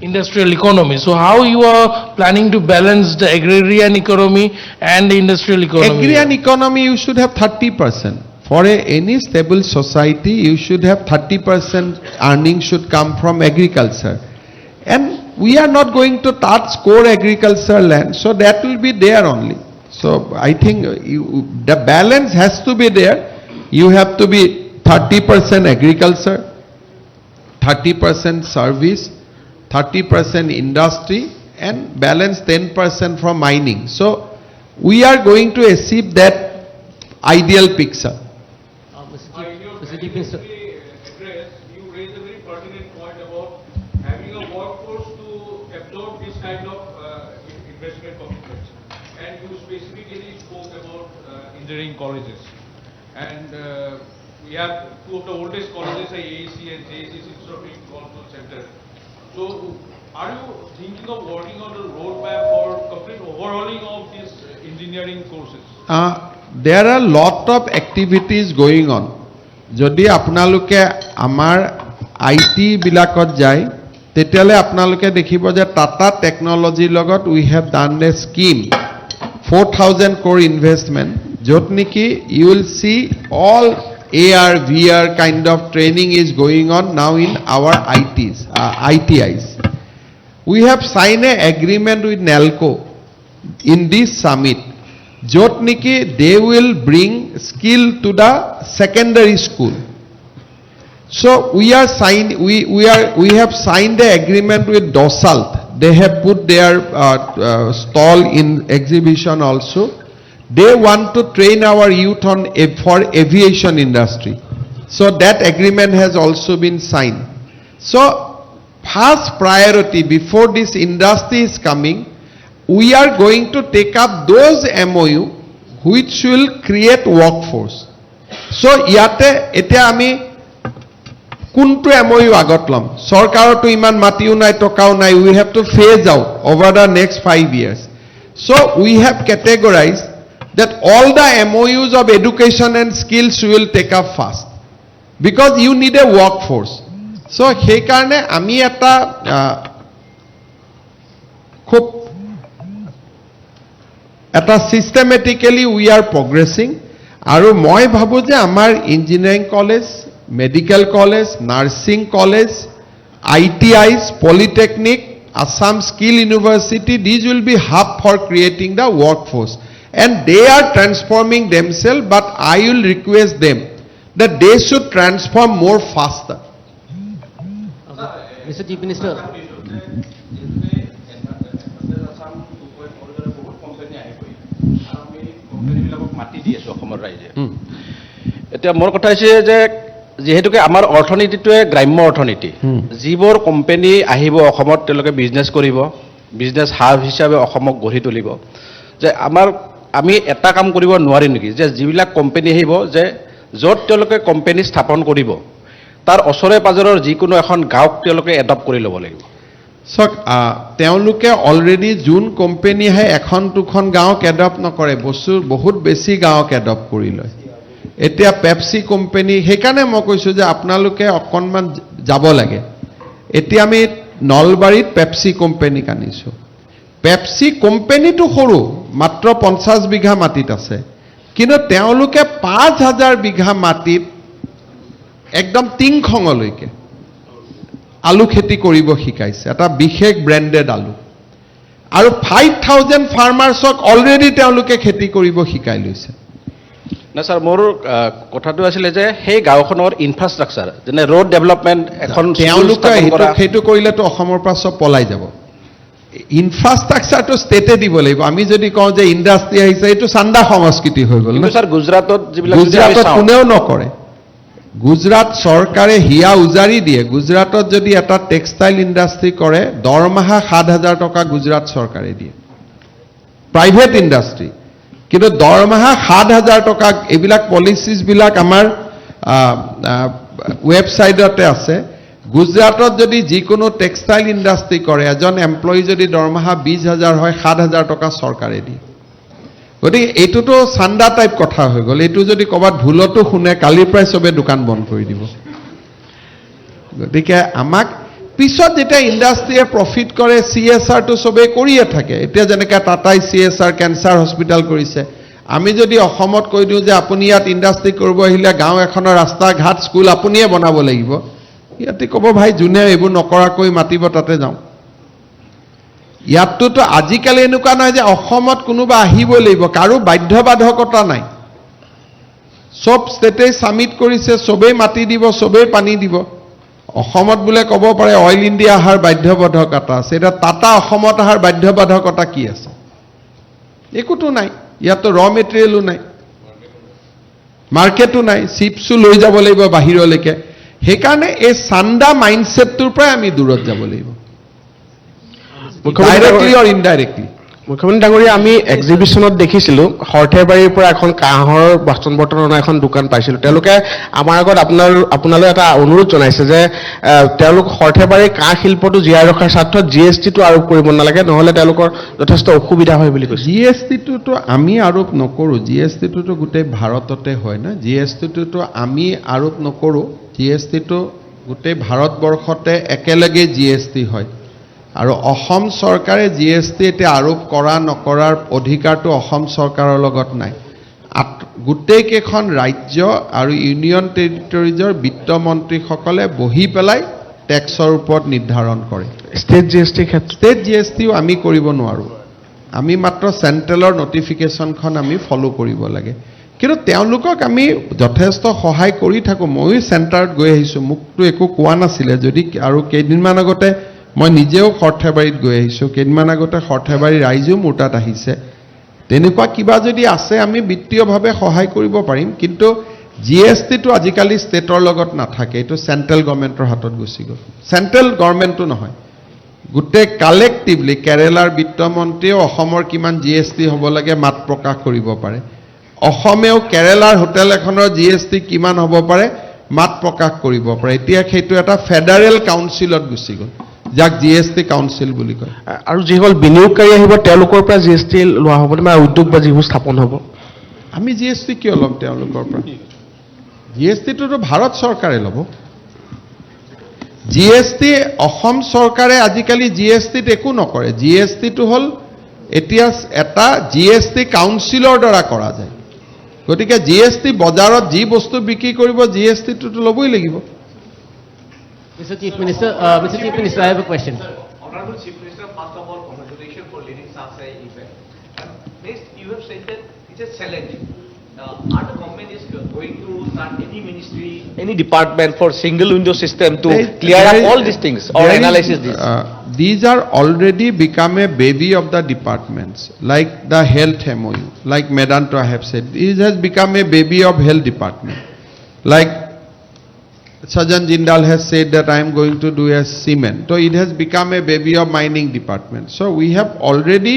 industrial economy. So how you are planning to balance the agrarian economy and the industrial economy? Agrarian economy you should have 30%. For any stable society you should have 30% earning should come from agriculture. And we are not going to touch core agriculture land, so that will be there only. So I think the balance has to be there. You have to be 30% agriculture, 30% service, 30% industry, and balance 10% from mining. So we are going to achieve that ideal picture. Mr. Chief Minister. Address, you raised a very pertinent point about having a workforce to absorb this kind of investment commitments. And you specifically spoke about engineering colleges. And we have two of the oldest colleges, AEC and JACC, instead of being called to center. So are you thinking of working on the roadmap for complete overhauling of these engineering courses? There are lot of activities going on. যদি আপোনালোকে আমাৰ IT বিলাকত যায় তেতিয়ালে আপোনালোকে দেখিব যে টাটা টেকনলজিৰ লগত we have done a scheme 4,000 crore investment য'ত নেকি you will see all AR, VR kind of training is going on now in our ITIs. We have signed an agreement with NALCO in this summit. Jot niki they will bring skill to the secondary school. So we have signed the agreement with DOSALT. They have put their stall in exhibition also. They want to train our youth on for aviation industry. So that agreement has also been signed. So first priority before this industry is coming, we are going to take up those MOU which will create workforce. So yate etia ami কোনটো MOU আগত লম সৰকাৰটো ইমান মাটিও নাই টকাও নাই we have to phase out over the next 5 years. So we have categorized that all the MOUs of education and skills will take up fast because you need a workforce. So সেই কাৰণে আমি এটা খুব এটা systematically we are progressing আৰু মই ভাবো যে আমাৰ engineering college medical college, nursing college, ITIs, polytechnic, Assam Skill University, these will be hub for creating the workforce. And they are transforming themselves, but I will request them that they should transform more faster. Mr. Chief Minister. মাটি দি আছো অসমৰ ৰাইজে এতিয়া মোৰ কথা হৈছে যে যেহেতুকে আমাৰ অৰ্থনীতিটোৱে গ্ৰাম্য অৰ্থনীতি যিবোৰ কোম্পানী আহিব অসমত তেওঁলোকে বিজনেছ কৰিব বিজনেছ হাব হিচাপে অসমক গঢ়ি তুলিব যে আমি এটা কাম কৰিব নোৱাৰিম নেকি যে যিবিলাক কোম্পানী আহিব যে য'ত তেওঁলোকে কোম্পানী স্থাপন কৰিব তাৰ ওচৰে পাজৰৰ যিকোনো এখন গাঁওক তেওঁলোকে এডপ্ট কৰি ল'ব লাগিব চাওক তেওঁলোকে অলৰেডি যোন কোম্পানী আহে এখন দুখন গাঁৱক এডপ্ট নকৰে বহুত বেছি গাঁৱক এডপ্ট কৰি লয় এতিয়া পেপচি কোম্পানী সেইকাৰণে মই কৈছোঁ যে আপোনালোকে অকণমান যাব লাগে এতিয়া আমি নলবাৰীত পেপচি কোম্পানীক আনিছোঁ পেপচি কোম্পানীটো সৰু মাত্ৰ 50 বিঘা মাটিত আছে কিন্তু তেওঁলোকে 5000 বিঘা মাটিত একদম টিংখঙলৈকে আলু খেতি কৰিব শিকাইছে এটা বিশেষ ব্ৰেণ্ডেড আলু আৰু 5000 ফাৰ্মাৰ্ছক অলৰেডি তেওঁলোকে খেতি কৰিব শিকাই লৈছে না স্যাৰ মোৰ কথাটো আছিলে যে সেই গাঁওখনৰ ইনফ্ৰাষ্ট্ৰাকচাৰ যেনে ৰোড ডেভেলপমেণ্ট এখন তেওঁলোকে সেইটো কৰিলেতো অসমৰ পৰা চব পলাই যাব ইনফ্ৰাষ্ট্ৰাকচাৰটো ষ্টেটে দিব লাগিব আমি যদি কওঁ যে ইণ্ডাষ্ট্ৰি আহিছে এইটো চান্দা সংস্কৃতি হৈ গ'ল কিন্তু স্যাৰ গুজৰাটত যিবিলাক গুজৰাটত কোনেও নকৰে গুজৰাট চৰকাৰে হিয়া উজাৰি দিয়ে গুজৰাটত যদি এটা টেক্সটাইল ইণ্ডাষ্ট্ৰি কৰে দৰমহা 7000 টকা গুজৰাট চৰকাৰে দিয়ে প্ৰাইভেট ইণ্ডাষ্ট্ৰি কিন্তু দৰমহা 7000 টকা এইবিলাক পলিচিছবিলাক আমাৰ ৱেবছাইটতে আছে গুজৰাটত যদি যিকোনো টেক্সটাইল ইণ্ডাষ্ট্ৰি কৰে এজন এমপ্লয়ী যদি দৰমহা 20000 হয় 7000 টকা চৰকাৰে দিয়ে গতিকে এইটোতো চান্দা টাইপ কথা হৈ গ'ল এইটো যদি ক'ৰবাত ভুলতো শুনে কালিৰ পৰাই চবে দোকান বন্ধ কৰি দিব গতিকে আমাক পিছত যেতিয়া ইণ্ডাষ্ট্ৰিয়ে প্ৰফিট কৰে CSRটো চবেই কৰিয়ে থাকে এতিয়া যেনেকৈ টাটাই CSR কেঞ্চাৰ হস্পিটেল কৰিছে আমি যদি অসমত কৈ দিওঁ যে আপুনি ইয়াত ইণ্ডাষ্ট্ৰি কৰিব আহিলে গাঁও এখনৰ ৰাস্তা ঘাট স্কুল আপুনিয়ে বনাব লাগিব ইয়াতে ক'ব ভাই যোনে এইবোৰ নকৰাকৈ মাতিব তাতে যাওঁ ইয়াততো আজিকালি এনেকুৱা নহয় যে অসমত কোনোবা আহিবই লাগিব কাৰো বাধ্যবাধকতা নাই সব ষ্টেটে সামিট কৰিছে সবেই মাটি দিব সবেই পানী দিব অসমত বোলে ক'ব পাৰে অইল ইণ্ডিয়া অহাৰ বাধ্যবাধকতা আছে এটা টাটা অসমত অহাৰ বাধ্যবাধকতা কি আছে একোতো নাই ইয়াতো ৰ মেটেৰিয়েলো নাই মাৰ্কেটো নাই চিপছো লৈ যাব লাগিব বাহিৰলৈকে সেইকাৰণে এই চান্দা মাইণ্ডছেটটোৰ পৰাই আমি দূৰত যাব লাগিব ডাইৰেক্টলি অৰ ইনডাইৰেক্টলি মুখ্যমন্ত্ৰী ডাঙৰীয়া আমি এক্সিবিশ্যনত দেখিছিলোঁ সৰ্থেবাৰীৰ পৰা এখন কাঁহৰ বাচন বৰ্তন অনা এখন দোকান পাইছিলোঁ তেওঁলোকে আমাৰ আগত আপোনালৈ এটা অনুৰোধ জনাইছে যে তেওঁলোক সৰ্থেবাৰীৰ কাঁহ শিল্পটো জীয়াই ৰখাৰ স্বাৰ্থত GSTটো আৰোপ কৰিব নালাগে নহ'লে তেওঁলোকৰ যথেষ্ট অসুবিধা হয় বুলি কৈছে GSTটোতো আমি আৰোপ নকৰোঁ GSTটোতো গোটেই ভাৰততে হয় না GSTটোতো আমি আৰোপ নকৰোঁ GSTটো গোটেই ভাৰতবৰ্ষতে একেলগে GST হয় আৰু অসম চৰকাৰে GST এতিয়া আৰোপ কৰা নকৰাৰ অধিকাৰটো অসম চৰকাৰৰ লগত নাই গোটেইকেইখন ৰাজ্য আৰু ইউনিয়ন টেৰিটৰিজৰ বিত্তমন্ত্ৰীসকলে বহি পেলাই টেক্সৰ ওপৰত নিৰ্ধাৰণ কৰে। ষ্টেট GST ক্ষেত্ৰত ষ্টেট GSTও আমি কৰিব নোৱাৰোঁ, আমি মাত্ৰ চেণ্ট্ৰেলৰ নটিফিকেশ্যনখন আমি ফ'ল' কৰিব লাগে। কিন্তু তেওঁলোকক আমি যথেষ্ট সহায় কৰি থাকোঁ। ময়ো চেণ্টাৰত গৈ আহিছোঁ, মোকতো একো কোৱা নাছিলে, যদি আৰু কেইদিনমান আগতে মই নিজেও সৰ্থেবাৰীত গৈ আহিছোঁ, কেইদিনমান আগতে সৰ্থেবাৰী ৰাইজেও মোৰ তাত আহিছে। তেনেকুৱা কিবা যদি আছে আমি বিত্তীয়ভাৱে সহায় কৰিব পাৰিম, কিন্তু GSTটো আজিকালি ষ্টেটৰ লগত নাথাকে, এইটো চেণ্ট্ৰেল গভৰ্ণমেণ্টৰ হাতত গুচি গ'ল। চেণ্ট্ৰেল গভৰ্ণমেণ্টটো নহয়, গোটেই কালেক্টিভলি কেৰেলাৰ বিত্তমন্ত্ৰীয়েও অসমৰ কিমান GST হ'ব লাগে মাত প্ৰকাশ কৰিব পাৰে, অসমেও কেৰেলাৰ হোটেল এখনৰ GST কিমান হ'ব পাৰে মাত প্ৰকাশ কৰিব পাৰে। এতিয়া সেইটো এটা ফেডাৰেল কাউন্সিলত গুচি গ'ল, যাক GST কাউন্সিল বুলি কয়। আৰু যিসকল বিনিয়োগকাৰী আহিব তেওঁলোকৰ পৰা GST লোৱা হ'ব নে, বা উদ্যোগ বা যিবোৰ স্থাপন হ'ব? আমি GST কিয় ল'ম তেওঁলোকৰ পৰা? GSTটোতো ভাৰত চৰকাৰে ল'ব। GST অসম চৰকাৰে আজিকালি GSTত একো নকৰে। GSTটো হ'ল এতিয়া এটা GST কাউন্সিলৰ দ্বাৰা কৰা যায়। গতিকে GST বজাৰত যি বস্তু বিক্ৰী কৰিব GSTটোতো ল'বই লাগিব। Mr. Chief Minister, I have a question. Honorable Chief Minister, first of all, congratulations for leading such an event. And next, you have said that it's a challenge. Our government is going to start any ministry, any department for single window system to clear up all these things or analyze this. These are already become a baby of the departments, like the health MOU, like Medanto I have said. This has become a baby of health department. Like Sajan Jindal has said that I am going to do a cement. So it has become a baby of mining department. So we have already,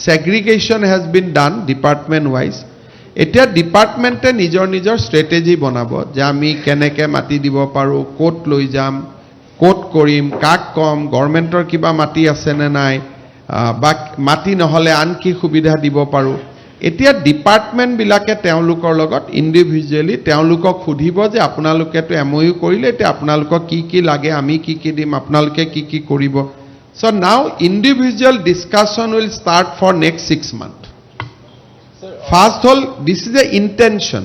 segregation has been done department wise. এতিয়া ডিপাৰ্টমেণ্টে নিজৰ strategy বনাব যে আমি কেনেকৈ মাটি দিব পাৰোঁ, ক'ত লৈ যাম, ক'ত কৰিম, কাক কম, গভৰ্ণমেণ্টৰ কিবা মাটি আছেনে নাই, বা মাটি নহ'লে আন কি সুবিধা দিব পাৰোঁ। এতিয়া ডিপাৰ্টমেণ্টবিলাকে তেওঁলোকৰ লগত ইণ্ডিভিজুৱেলি তেওঁলোকক সুধিব যে আপোনালোকেতো MOU কৰিলে, এতিয়া আপোনালোকক কি কি লাগে, আমি কি কি দিম, আপোনালোকে কি কি কৰিব। So' now individual discussion will start for next 6 months. First হ'ল দিছ ইজ এ ইণ্টেনশ্যন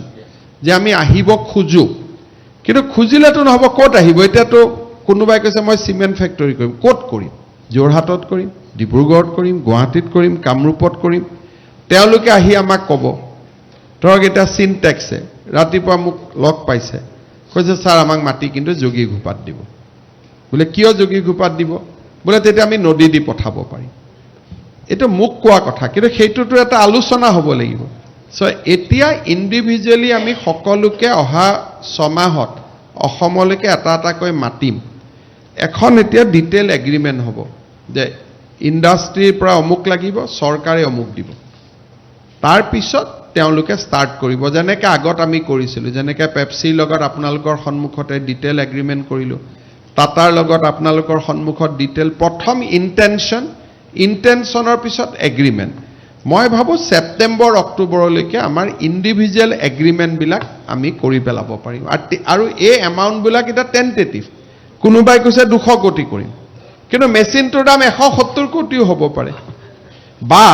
যে আমি আহিব খোজোঁ, কিন্তু খুজিলেতো নহ'ব, ক'ত আহিব? এতিয়াতো কোনোবাই কৈছে মই চিমেণ্ট ফেক্টৰী কৰিম, ক'ত কৰিম? যোৰহাটত কৰিম, ডিব্ৰুগড়ত কৰিম, গুৱাহাটীত কৰিম, কামৰূপত কৰিম। তেওঁলোকে আহি আমাক ক'ব, ধৰক এতিয়া চিনটেক্সে ৰাতিপুৱা মোক লগ পাইছে, কৈছে ছাৰ আমাক মাটি কিন্তু যোগীঘোপাত দিব। বোলে কিয় যোগীঘোপাত দিব? বোলে তেতিয়া আমি নদী দি পঠাব পাৰিম। এইটো মোক কোৱা কথা, কিন্তু সেইটোতো এটা আলোচনা হ'ব লাগিব। চ' এতিয়া ইণ্ডিভিজুৱেলি আমি সকলোকে অহা 6 মাহত অসমলৈকে এটা এটাকৈ মাতিম। এখন এতিয়া ডিটেইল এগ্ৰিমেণ্ট হ'ব যে ইণ্ডাষ্ট্ৰীৰ পৰা অমুক লাগিব, চৰকাৰে অমুক দিব। তাৰপিছত তেওঁলোকে ষ্টাৰ্ট কৰিব, যেনেকৈ আগত আমি কৰিছিলোঁ, যেনেকৈ পেপচিৰ লগত আপোনালোকৰ সন্মুখতে ডিটেইল এগ্ৰিমেণ্ট কৰিলোঁ, টাটাৰ লগত আপোনালোকৰ সন্মুখত ডিটেইল প্ৰথম ইণ্টেনশ্যনৰ পিছত এগ্ৰিমেণ্ট। মই ভাবোঁ ছেপ্টেম্বৰ অক্টোবৰলৈকে আমাৰ ইণ্ডিভিজুৱেল এগ্ৰিমেণ্টবিলাক আমি কৰি পেলাব পাৰিম। আৰু এই এমাউণ্টবিলাক এতিয়া টেণ্টেটিভ। কোনোবাই কৈছে 200 কোটি কৰিম, কিন্তু মেচিনটোৰ দাম 170 কোটিও হ'ব পাৰে, বা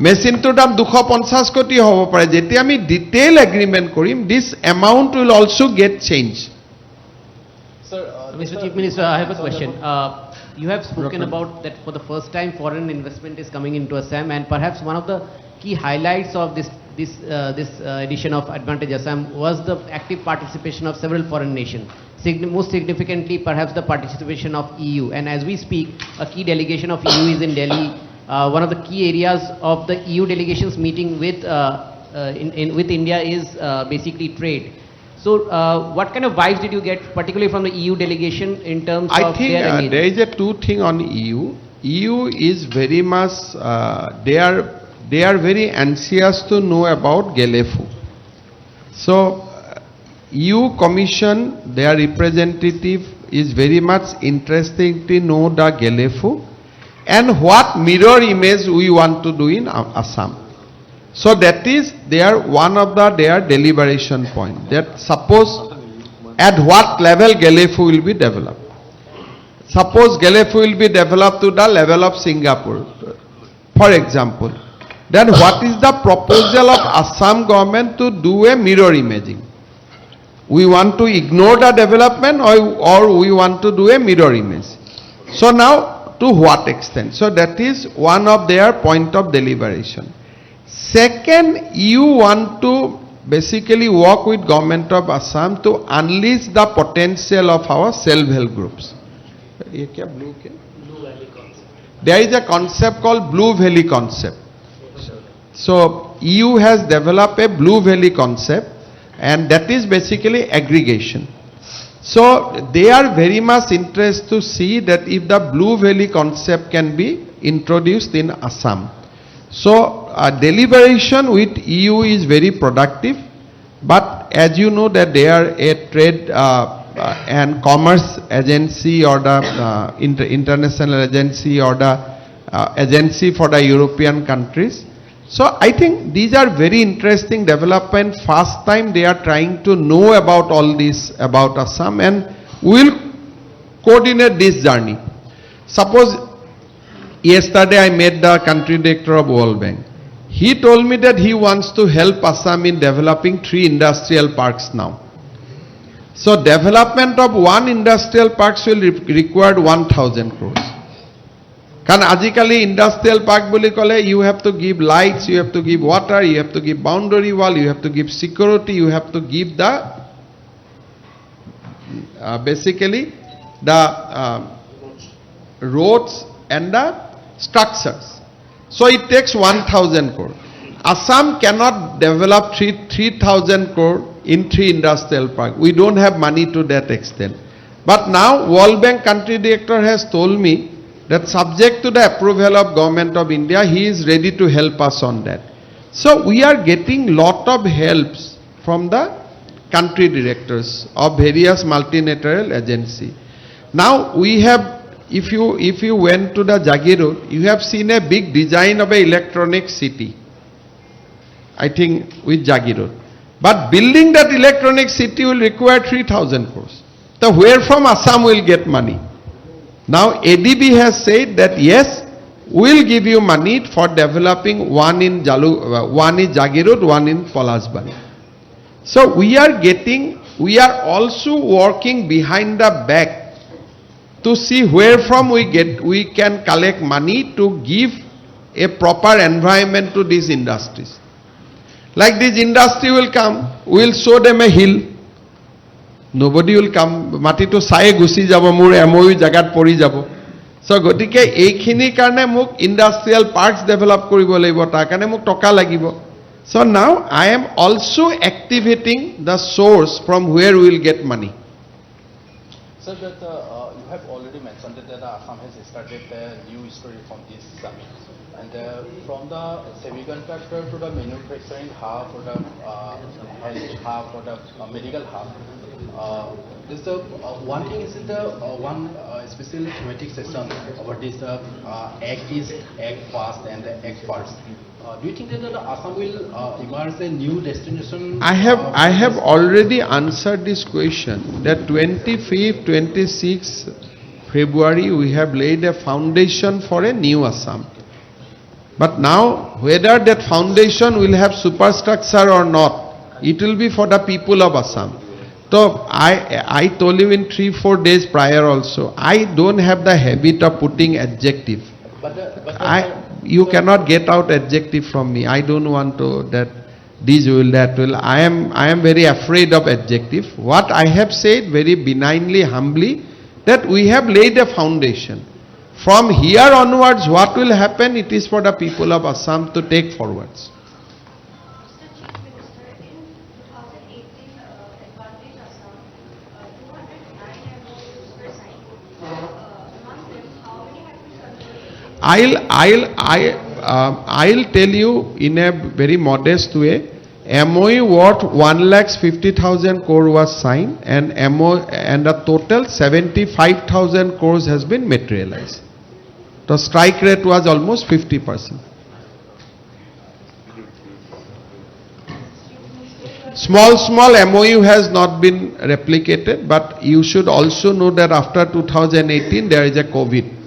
মেচিনটোৰ দাম 250 কোটি হ'ব পাৰে। যেতিয়া আমি ডিটেইল এগ্ৰিমেণ্ট কৰিম, this amount will also' get change. Mr. Chief Minister, I have a question. You have spoken about that for the first time foreign investment is coming into Assam, and perhaps one of the key highlights of this edition of Advantage Assam was the active participation of several foreign nations. Most significantly, perhaps the participation of EU. And as we speak, a key delegation of EU is in Delhi. One of the key areas of the EU delegations meeting with India is basically trade. So, what kind of vibes did you get, particularly from the EU delegation, in terms I of think their engagement? there is a two thing on EU. EU is very much, they are very anxious to know about GELEFU. So, EU Commission, their representative is very much interested to know the GELEFU and what mirror image we want to do in Assam. So that is one of their deliberation point, that suppose at what level GELEFU will be developed. Suppose GELEFU will be developed to the level of Singapore, for example. then what is the proposal of Assam government to do a mirror imaging? We want to ignore the development or we want to do a mirror image. So now, to what extent? So that is one of their point of deliberation. Second, you want to basically work with government of Assam to unleash the potential of our self-help groups. There is a concept called Blue Valley concept. So EU has developed a Blue Valley concept, and that is basically aggregation. So they are very much interested to see that if the Blue Valley concept can be introduced in Assam. So deliberation with EU is very productive, but as you know that they are a trade and commerce agency or the international agency or the agency for the European countries. So I think these are very interesting development. First time they are trying to know about all this about Assam, and we will coordinate this journey. Suppose yesterday I met the country director of World Bank. He told me that he wants to help Assam in developing 3 industrial parks now. So development of 1 industrial parks will require 1,000 crores. Because আজিকালি industrial park বুলি ক'লে you have to give lights, you have to give water, you have to give boundary wall, you have to give security, you have to give the basically the roads and the structures. So it takes 1,000 crore. Assam cannot develop 3,000 crore in 3 industrial park. We don't have money to that extent. But now World Bank country director has told me that subject to the approval of government of India, he is ready to help us on that. So we are getting lot of helps from the country directors of various multilateral agency. Now we have, if you went to the Jagirod, you have seen a big design of a electronic city, I think with Jagirod. But building that electronic city will require 3,000 crores. So where from Assam will get money? Now ADB has said that yes, we will give you money for developing one in Jagirod, one in Palasbani. So we are also working behind the back to see where from we can collect money to give a proper environment to these industries. Like this industry will come, we will show them a hill. Nobody will come, mati to saye gusi jabo, mur MOU jagat pori jabo. So gotike eikhini karne muk industrial parks develop koribo lagibo, tar karne muk toka lagibo. So now I am also activating the source from where we will get money. Sir, that you have already mentioned that Assam has started a new story from this summit. And from the semiconductor to the manufacturing hub or the health hub or the medical hub, this one thing is the one special thematic session about this Act East, Act Fast and the Act First. Do you think that the Assam will emerge a new destination? I have already answered this question that 25th, 26th February we have laid a foundation for a new Assam. But now whether that foundation will have superstructure or not, it will be for the people of Assam. So I told you in 3-4 days prior also, I don't have the habit of putting adjective. You cannot get out adjective from me. I don't want to that this will, that will. I am very afraid of adjective. What I have said very benignly, humbly, that we have laid a foundation. From here onwards, what will happen, it is for the people of Assam to take forwards. I'll tell you in a very modest way. MOU worth 1,50,000 crore was signed, and a total 75,000 crores has been materialized. The strike rate was almost 50%. Small MOU has not been replicated, but you should also know that after 2018 there is a COVID.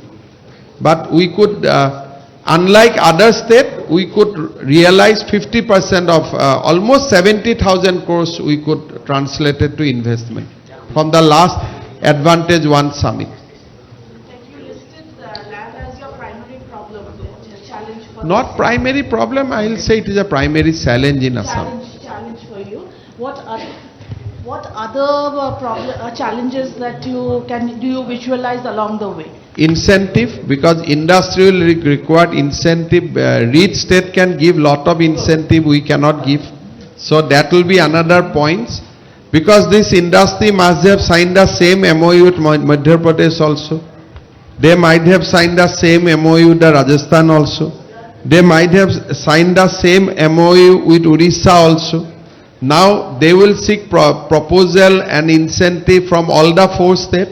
But we could, Unlike other state, we could realize 50% of almost 70,000 crores we could translate it to investment from the last Advantage 1 summit. You listed land as your primary problem, challenge for Not primary problem, I will say it is a primary challenge in Assam. challenge for you. What other challenges that do you visualize along the way? Incentive, because industry will require incentive. Rich state can give lot of incentive, we cannot give. So that will be another point. Because this industry must have signed the same MOU with Madhya Pradesh also. They might have signed the same MOU with the Rajasthan also. They might have signed the same MOU with Odisha also. Now they will seek proposal and incentive from all the 4 states,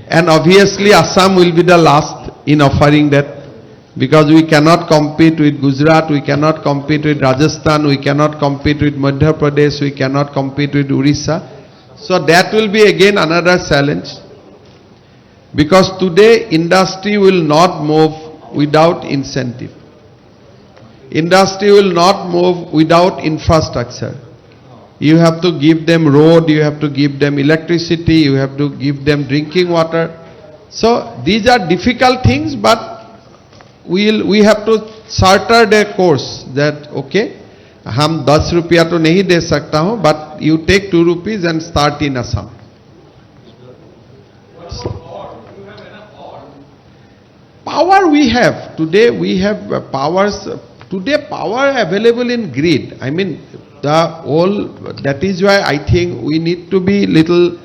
and obviously Assam will be the last in offering that, because we cannot compete with Gujarat, we cannot compete with Rajasthan, we cannot compete with Madhya Pradesh, we cannot compete with Odisha. So that will be again another challenge, because today industry will not move without incentive. Industry will not move without infrastructure. You have to give them road, you have to give them electricity, you have to give them drinking water. So these are difficult things, but we have to charter their course that okay, हम 10 रुपया तो नहीं दे सकता हूं, but you take 2 rupees and start in Assam. Power we have. Today we have powers. Today power available in grid. I mean, that is why I think we need to be little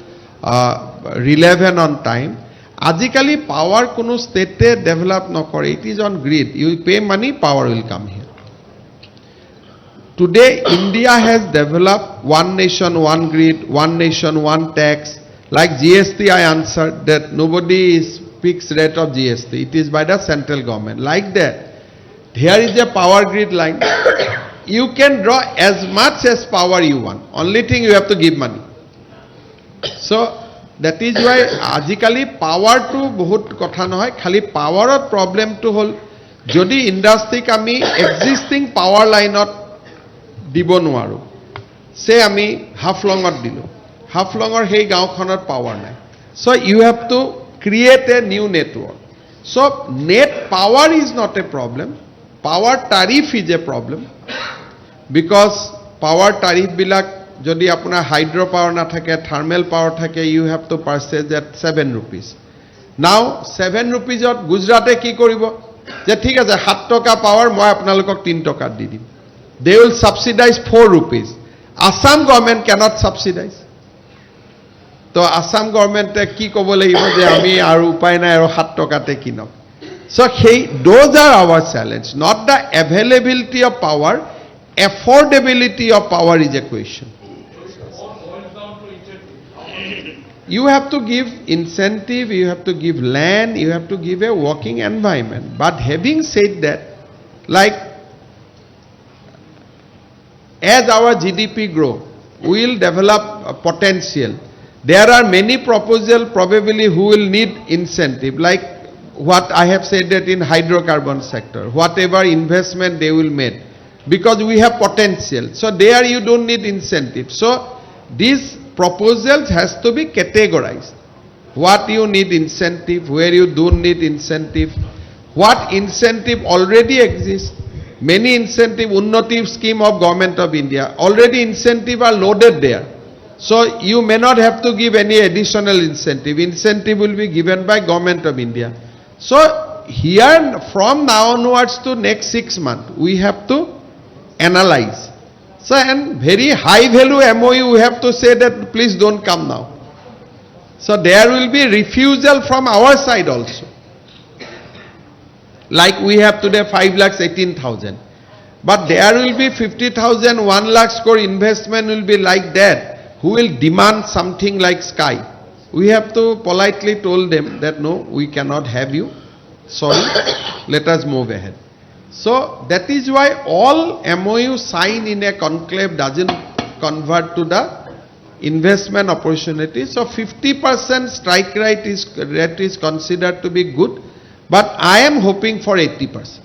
relevant on time. আজিকালি power কোনো state develop নকৰে. It is on grid. You pay money, power will come here. Today India has developed one nation, one grid, one nation, one tax. Like GST, I answered that nobody is fixed rate of GST. It is by the central government. Like that, here is a power grid line. You can draw as much as power you want. Only thing you have to give money. So that is why আজিকালি power to বহুত কথা নহয়, খালি power problem to হল যদি ইন্ডাস্ট্রিক আমি existing power লাইনত দিব নোৱাৰো, সে আমি হাফলঙত দিলো, হাফলঙৰ সেই গাঁওখনত পাৱাৰ নাই. So you have to create a new network. So net power is not a problem. Power tariff is a problem, because power tariff বিলাক যদি আপোনাৰ হাইড্ৰো পাৱাৰ না থাকে, থাৰ্মেল পাৱাৰ থাকে, you have to purchase at 7 rupees. Now 7 rupees ত গুজৰাটে কি কৰিব যে ঠিক আছে 7 টকা পাৱাৰ মই আপোনালোকক 3 টকাত দি দিম. They will subsidize 4 rupees. Assam government cannot subsidize. তো Assam government কি ক'ব লাগিব যে আমি আৰু উপায় নাই আৰু 7 টকাতে কিনক. So those are our challenge, not the availability of power. Affordability of power is a question. You have to give incentive, you have to give land, you have to give a working environment. But having said that, like as our GDP grow, we will develop a potential. There are many proposals probably who will need incentive, like what I have said that in hydrocarbon sector, whatever investment they will make, because we have potential. So there you don't need incentive. So these proposals has to be categorized. What you need incentive, where you don't need incentive, what incentive already exists. Many incentive, Unnati scheme of Government of India, already incentive are loaded there. So you may not have to give any additional incentive. Incentive will be given by Government of India. So here from now onwards to next 6 months, we have to analyze. So and very high value MOU, we have to say that please don't come now. So there will be refusal from our side also. Like we have today 5,18,000. But there will be 50,000, 1 lakh crore investment will be like that, who will demand something like sky. We have to politely told them that no, we cannot have you. Sorry, let us move ahead. So that is why all MOU signed in a conclave doesn't convert to the investment opportunity. So 50% strike rate is considered to be good, but I am hoping for 80%.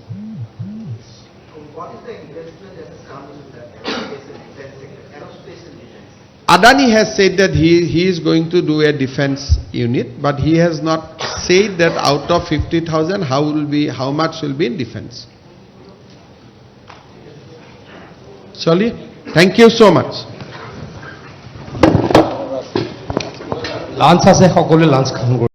Adani has said that he is going to do a defense unit, but he has not said that out of 50,000, how much will be in defense. Sorry? Thank you so much. Lunch আছে সকলোৱে lunch খাম